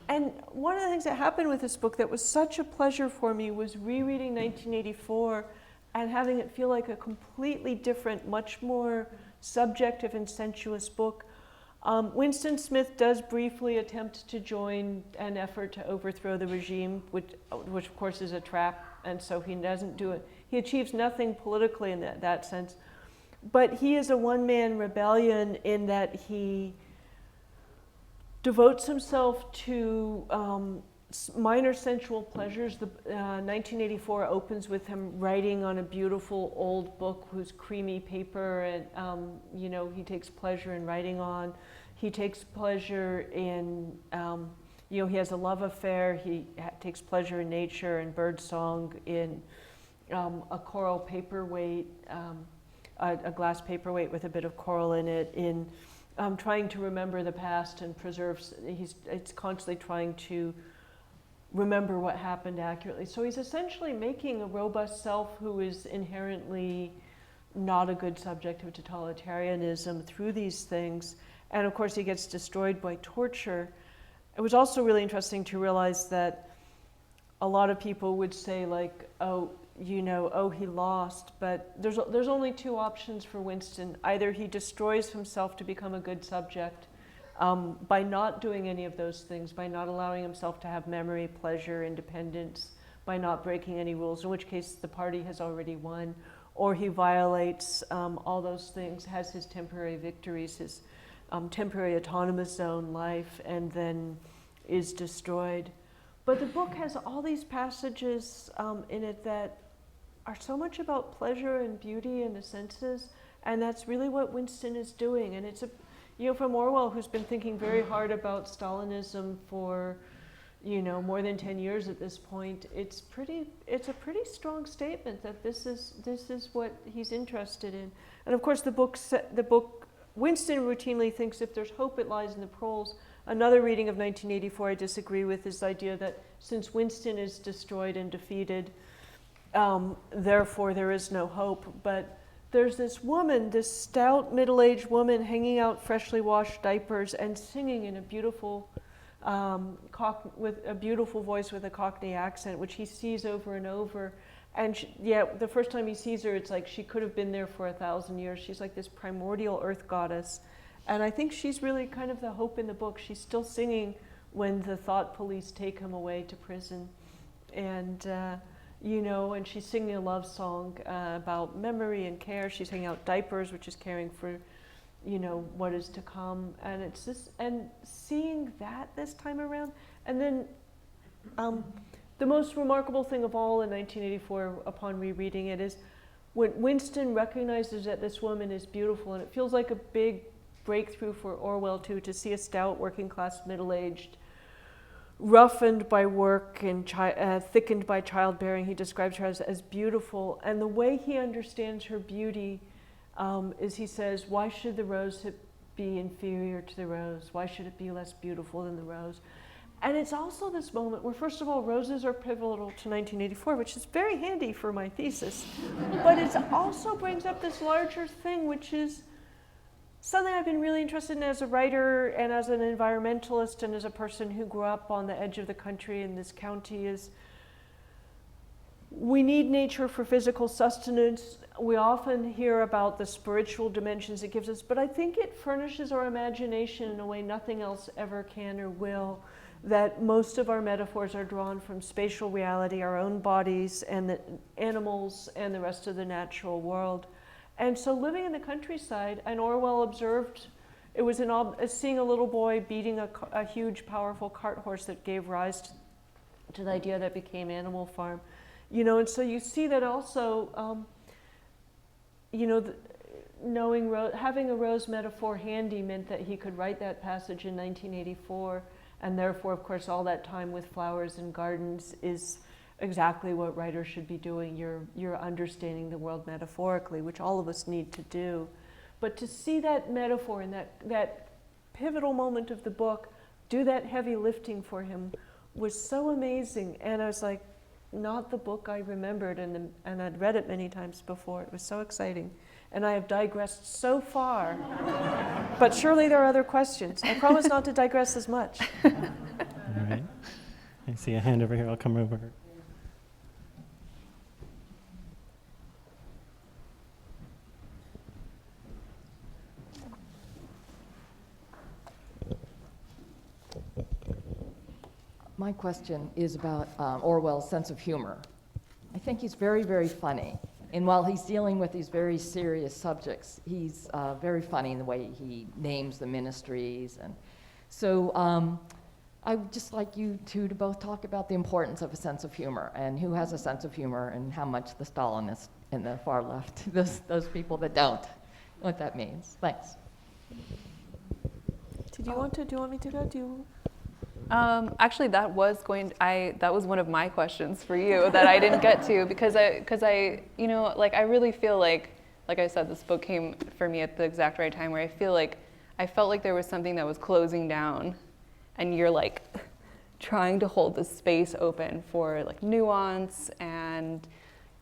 And one of the things that happened with this book that was such a pleasure for me was rereading 1984 and having it feel like a completely different, much more subjective and sensuous book. Winston Smith does briefly attempt to join an effort to overthrow the regime, which of course is a trap, and so he doesn't do it. He achieves nothing politically in that sense. But he is a one-man rebellion in that he devotes himself to minor sensual pleasures. 1984 opens with him writing on a beautiful old book whose creamy paper, and he takes pleasure in writing on. He takes pleasure in, he has a love affair. He takes pleasure in nature and birdsong, in a coral paperweight, a glass paperweight with a bit of coral in it, in trying to remember the past and preserve. It's constantly trying to remember what happened accurately. So he's essentially making a robust self who is inherently not a good subject of totalitarianism through these things. And of course he gets destroyed by torture. It was also really interesting to realize that a lot of people would say like, oh, he lost, but there's only two options for Winston. Either he destroys himself to become a good subject by not doing any of those things, by not allowing himself to have memory, pleasure, independence, by not breaking any rules, in which case the party has already won, or he violates all those things, has his temporary victories, his temporary autonomous zone life, and then is destroyed. But the book has all these passages in it that are so much about pleasure and beauty and the senses, and that's really what Winston is doing. And it's from Orwell, who's been thinking very hard about Stalinism for more than 10 years at this point. It's a pretty strong statement that this is what he's interested in. And of course the book Winston routinely thinks if there's hope, it lies in the proles. Another reading of 1984 I disagree with is the idea that since Winston is destroyed and defeated, therefore there is no hope. But there's this woman, this stout middle-aged woman hanging out freshly washed diapers and singing in a beautiful with a beautiful voice with a Cockney accent, which he sees over and over. And the first time he sees her, it's like she could have been there for 1,000 years. She's like this primordial earth goddess. And I think she's really kind of the hope in the book. She's still singing when the thought police take him away to prison. And, and she's singing a love song about memory and care. She's hanging out diapers, which is caring for, what is to come. And it's this, and seeing that this time around. And then the most remarkable thing of all in 1984, upon rereading it, is when Winston recognizes that this woman is beautiful, and it feels like a big breakthrough for Orwell too, to see a stout, working-class, middle-aged, roughened by work and thickened by childbearing. He describes her as beautiful, and the way he understands her beauty is he says, why should the rose be inferior to the rose? Why should it be less beautiful than the rose? And it's also this moment where, first of all, roses are pivotal to 1984, which is very handy for my thesis. But it also brings up this larger thing, which is something I've been really interested in as a writer and as an environmentalist and as a person who grew up on the edge of the country in this county, is we need nature for physical sustenance. We often hear about the spiritual dimensions it gives us, but I think it furnishes our imagination in a way nothing else ever can or will. That most of our metaphors are drawn from spatial reality, our own bodies and the animals and the rest of the natural world. And so living in the countryside, and Orwell observed, it was seeing a little boy beating a huge, powerful cart horse that gave rise to the idea that became Animal Farm. And so you see that also, having a rose metaphor handy meant that he could write that passage in 1984. And therefore, of course, all that time with flowers and gardens is exactly what writers should be doing. You're understanding the world metaphorically, which all of us need to do. But to see that metaphor in that pivotal moment of the book, do that heavy lifting for him was so amazing. And I was like, not the book I remembered, and I'd read it many times before. It was so exciting. And I have digressed so far. But surely there are other questions. I promise not to digress as much. All right. I see a hand over here. I'll come over. My question is about Orwell's sense of humor. I think he's very, very funny. And while he's dealing with these very serious subjects, he's very funny in the way he names the ministries. And so I would just like you two to both talk about the importance of a sense of humor, and who has a sense of humor, and how much the Stalinists and the far left, those people that don't, what that means. Thanks. Do you want me to go? Actually, that was one of my questions for you that I didn't get to, because I really feel like I said, this book came for me at the exact right time, where I felt like there was something that was closing down, and you're like trying to hold the space open for like nuance and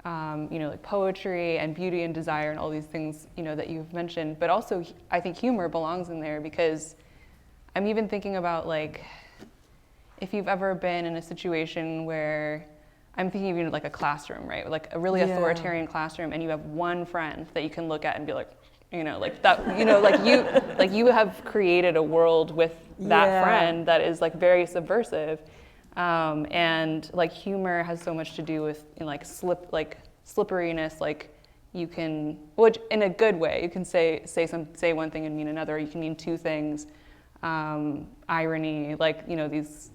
like poetry and beauty and desire and all these things that you've mentioned. But also, I think humor belongs in there, because I'm even thinking about like, if you've ever been in a situation where, I'm thinking even like a classroom, right? Like a really authoritarian classroom, and you have one friend that you can look at and be like, like that, like you have created a world with that friend that is like very subversive. And like humor has so much to do with slipperiness, like you can, which in a good way, you can say one thing and mean another, you can mean two things. Irony, like, these,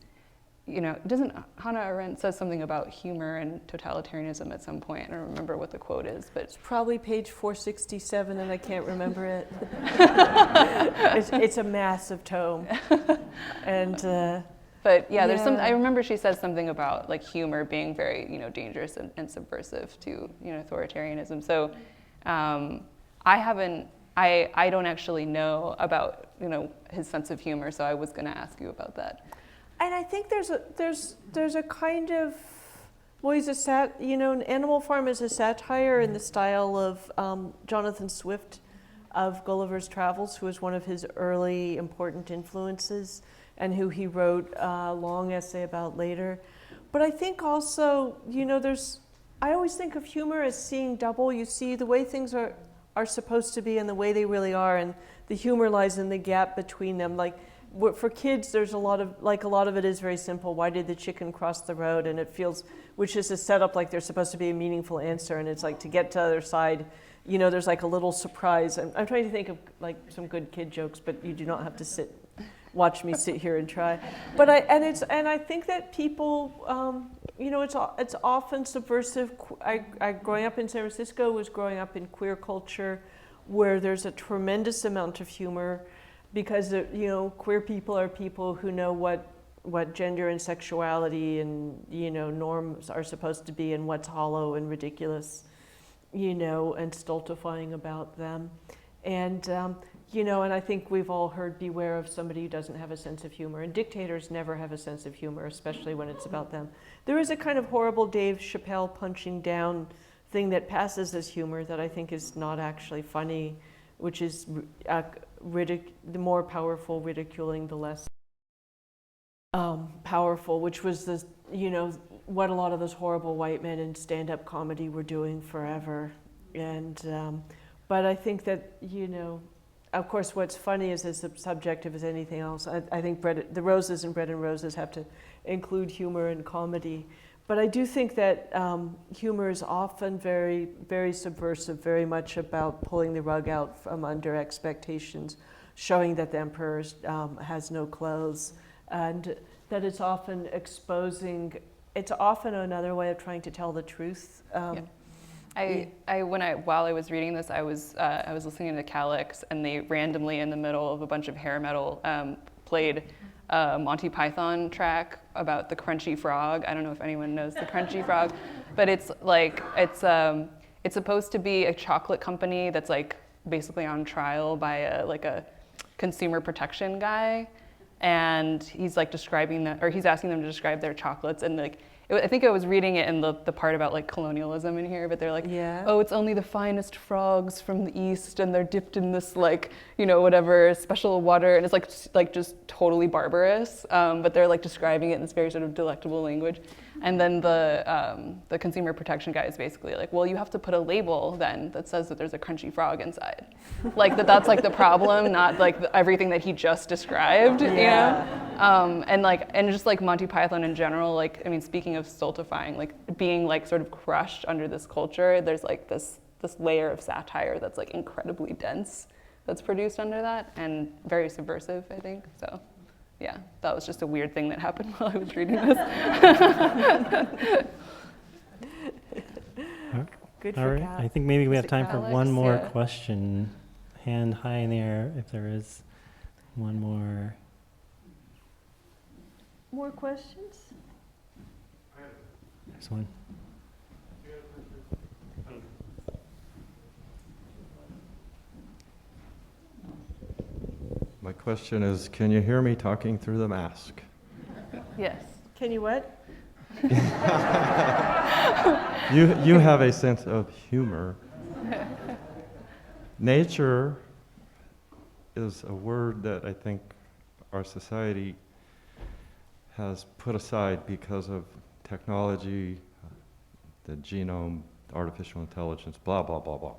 doesn't Hannah Arendt says something about humor and totalitarianism at some point? I don't remember what the quote is, but It's probably page 467, and I can't remember it. It's a massive tome, and. But yeah, there's some. I remember she says something about like humor being very, dangerous and subversive to, authoritarianism. So, I don't actually know about, his sense of humor. So I was going to ask you about that. And I think there's a kind of, well, he's Animal Farm is a satire in the style of Jonathan Swift of Gulliver's Travels, who was one of his early important influences, and who he wrote a long essay about later. But I think also, I always think of humor as seeing double. You see the way things are supposed to be and the way they really are, and the humor lies in the gap between them. Like, for kids, there's a lot of it is very simple. Why did the chicken cross the road? And it feels, which is a setup like there's supposed to be a meaningful answer, and it's like to get to the other side, there's like a little surprise. I'm trying to think of like some good kid jokes, but you do not have to watch me sit here and try. But I think that people, it's often subversive. I growing up in San Francisco was growing up in queer culture, where there's a tremendous amount of humor. Because queer people are people who know what gender and sexuality and norms are supposed to be, and what's hollow and ridiculous, and stultifying about them, and and I think we've all heard beware of somebody who doesn't have a sense of humor, and dictators never have a sense of humor, especially when it's about them. There is a kind of horrible Dave Chappelle punching down thing that passes as humor that I think is not actually funny, which is the more powerful ridiculing the less powerful, which was the what a lot of those horrible white men in stand-up comedy were doing forever. And but I think that, you know, of course, what's funny is as subjective as anything else. I think the Roses and Bread and Roses have to include humor and comedy. But I do think that humor is often very, very subversive, very much about pulling the rug out from under expectations, showing that the emperor has no clothes, and that it's often exposing. It's often another way of trying to tell the truth. While I was reading this, I was listening to Calyx, and they randomly, in the middle of a bunch of hair metal, played a Monty Python track about the crunchy frog. I don't know if anyone knows the crunchy frog, but it's supposed to be a chocolate company that's like basically on trial by a consumer protection guy, and he's like describing that, or he's asking them to describe their chocolates, and like. I think I was reading it in the part about like colonialism in here, but they're like, Yeah. oh, it's only the finest frogs from the east, and they're dipped in this like, you know, whatever special water, and it's like just totally barbarous. But they're like describing it in this very sort of delectable language. And then the consumer protection guy is basically like, well, you have to put a label then that says that there's a crunchy frog inside, like that's like the problem, not like everything that he just described, you know. And just like Monty Python in general, like, I mean, speaking of stultifying, like being like sort of crushed under this culture, there's like this layer of satire that's like incredibly dense that's produced under that, and very subversive, I think. So yeah, that was just a weird thing that happened while I was reading this. Good All for right, Kat. I think maybe we have it time for Calyx? one more Yeah. question. Hand high in the air if there is one more. More questions? There's one. My question is, can you hear me talking through the mask? Yes. Can you what? You have a sense of humor. Nature is a word that I think our society has put aside because of technology, the genome, artificial intelligence, blah, blah, blah, blah.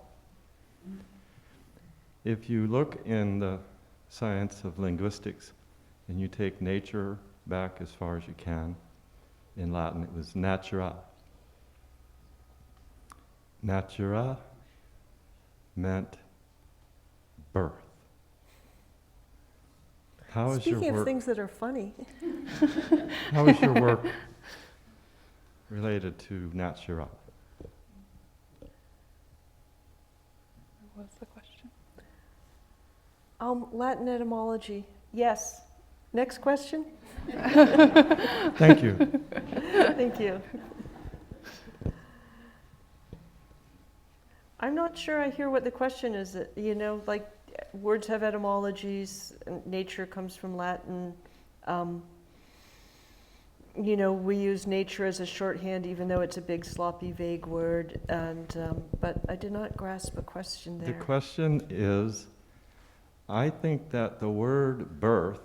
If you look in the science of linguistics and you take nature back as far as you can, in Latin it was natura. Natura meant birth. How is Speaking your of work? things that are funny, How is your work related to natura? What's the question? Latin etymology. Yes. Next question. Thank you. Thank you. I'm not sure I hear what the question is. You know, like words have etymologies. And nature comes from Latin. You know, we use nature as a shorthand, even though it's a big, sloppy, vague word. And but I did not grasp a question there. The question is, I think that the word birth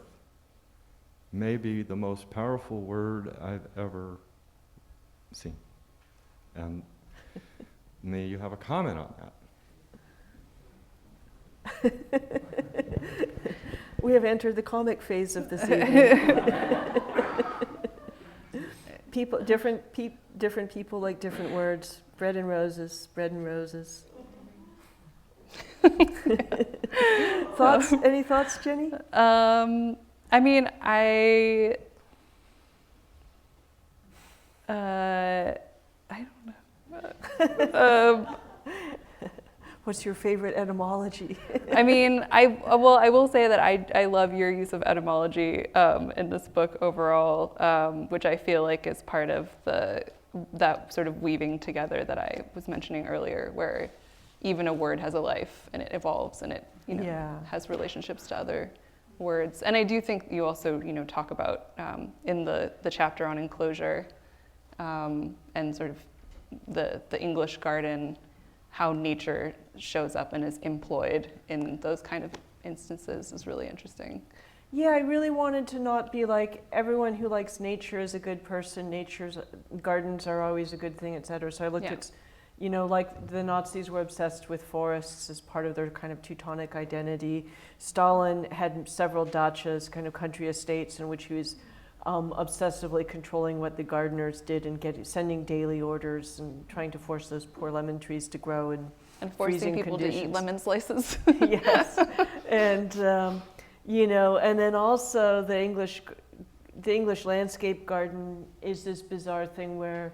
may be the most powerful word I've ever seen. And may you have a comment on that? We have entered the comic phase of this evening. Different people like different words. Bread and roses, bread and roses. Thoughts? Any thoughts, Jenny? I mean, I don't know. What's your favorite etymology? I mean, I will say that I love your use of etymology in this book overall, which I feel like is part of that sort of weaving together that I was mentioning earlier, where even a word has a life and it evolves and it has relationships to other words. And I do think you also talk about in the chapter on enclosure and sort of the English garden, how nature shows up and is employed in those kind of instances is really interesting. Yeah, I really wanted to not be like everyone who likes nature is a good person. Gardens are always a good thing, etc. So I looked at, like the Nazis were obsessed with forests as part of their kind of Teutonic identity. Stalin had several dachas, kind of country estates, in which he was obsessively controlling what the gardeners did and sending daily orders and trying to force those poor lemon trees to grow in forcing freezing people conditions. to eat lemon slices. Yes, and and then also the English landscape garden is this bizarre thing where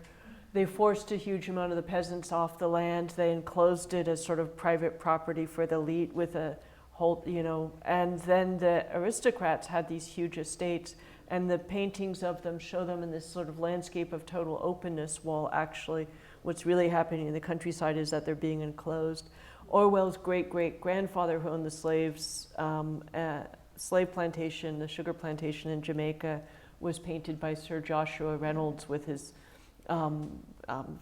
they forced a huge amount of the peasants off the land. They enclosed it as sort of private property for the elite with a whole, and then the aristocrats had these huge estates, and the paintings of them show them in this sort of landscape of total openness, while actually what's really happening in the countryside is that they're being enclosed. Orwell's great-great-grandfather, who owned the slave plantation, the sugar plantation in Jamaica, was painted by Sir Joshua Reynolds with his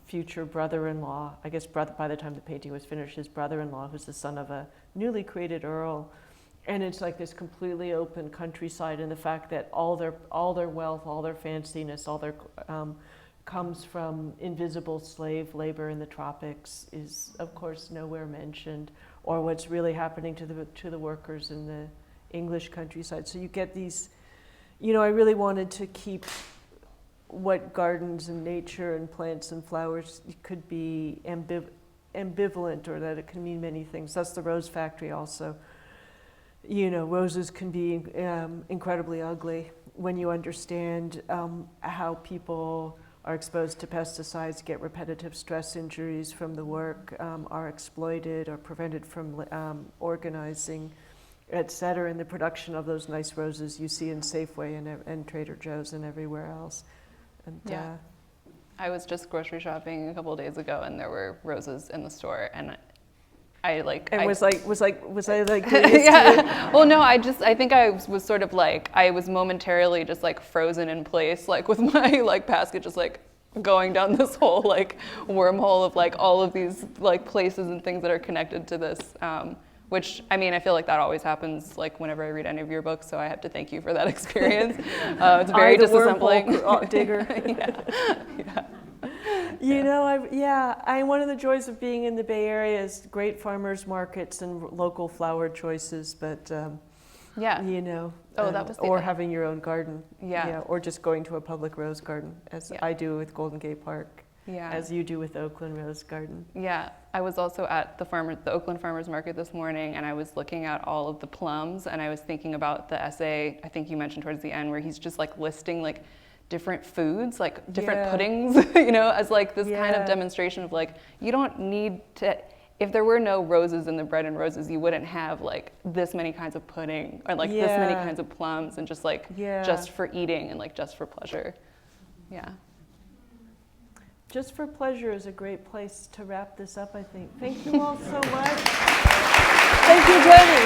future brother-in-law. I guess by the time the painting was finished, his brother-in-law, who's the son of a newly created earl. And it's like this completely open countryside, and the fact that all their wealth, all their fanciness, all their comes from invisible slave labor in the tropics is, of course, nowhere mentioned, or what's really happening to the workers in the English countryside. So you get these, I really wanted to keep what gardens and nature and plants and flowers could be ambivalent, or that it can mean many things. That's the rose factory also. Roses can be incredibly ugly when you understand how people are exposed to pesticides, get repetitive stress injuries from the work, are exploited or prevented from organizing, etc. in the production of those nice roses you see in Safeway and Trader Joe's and everywhere else. And, I was just grocery shopping a couple of days ago, and there were roses in the store, and I was I doing this yeah. Well, no, I think I was sort of like, I was momentarily just like frozen in place, like with my like basket just like going down this whole like wormhole of like all of these like places and things that are connected to this. Which, I mean, I feel like that always happens like whenever I read any of your books, so I have to thank you for that experience. It's very disassembling. Digger. Yeah. One of the joys of being in the Bay Area is great farmers markets and local flower choices, but having your own garden, or just going to a public rose garden, as I do with Golden Gate Park, as you do with Oakland Rose Garden. Yeah, I was also at the Oakland Farmers Market this morning, and I was looking at all of the plums, and I was thinking about the essay I think you mentioned towards the end, where he's just like listing like different foods, like different puddings, as like this kind of demonstration of like, you don't need to, if there were no roses in the bread and roses, you wouldn't have like this many kinds of pudding or like this many kinds of plums, and just like just for eating and like just for pleasure. Yeah. Just for pleasure is a great place to wrap this up, I think. Thank you all so much. Thank you, Jenny.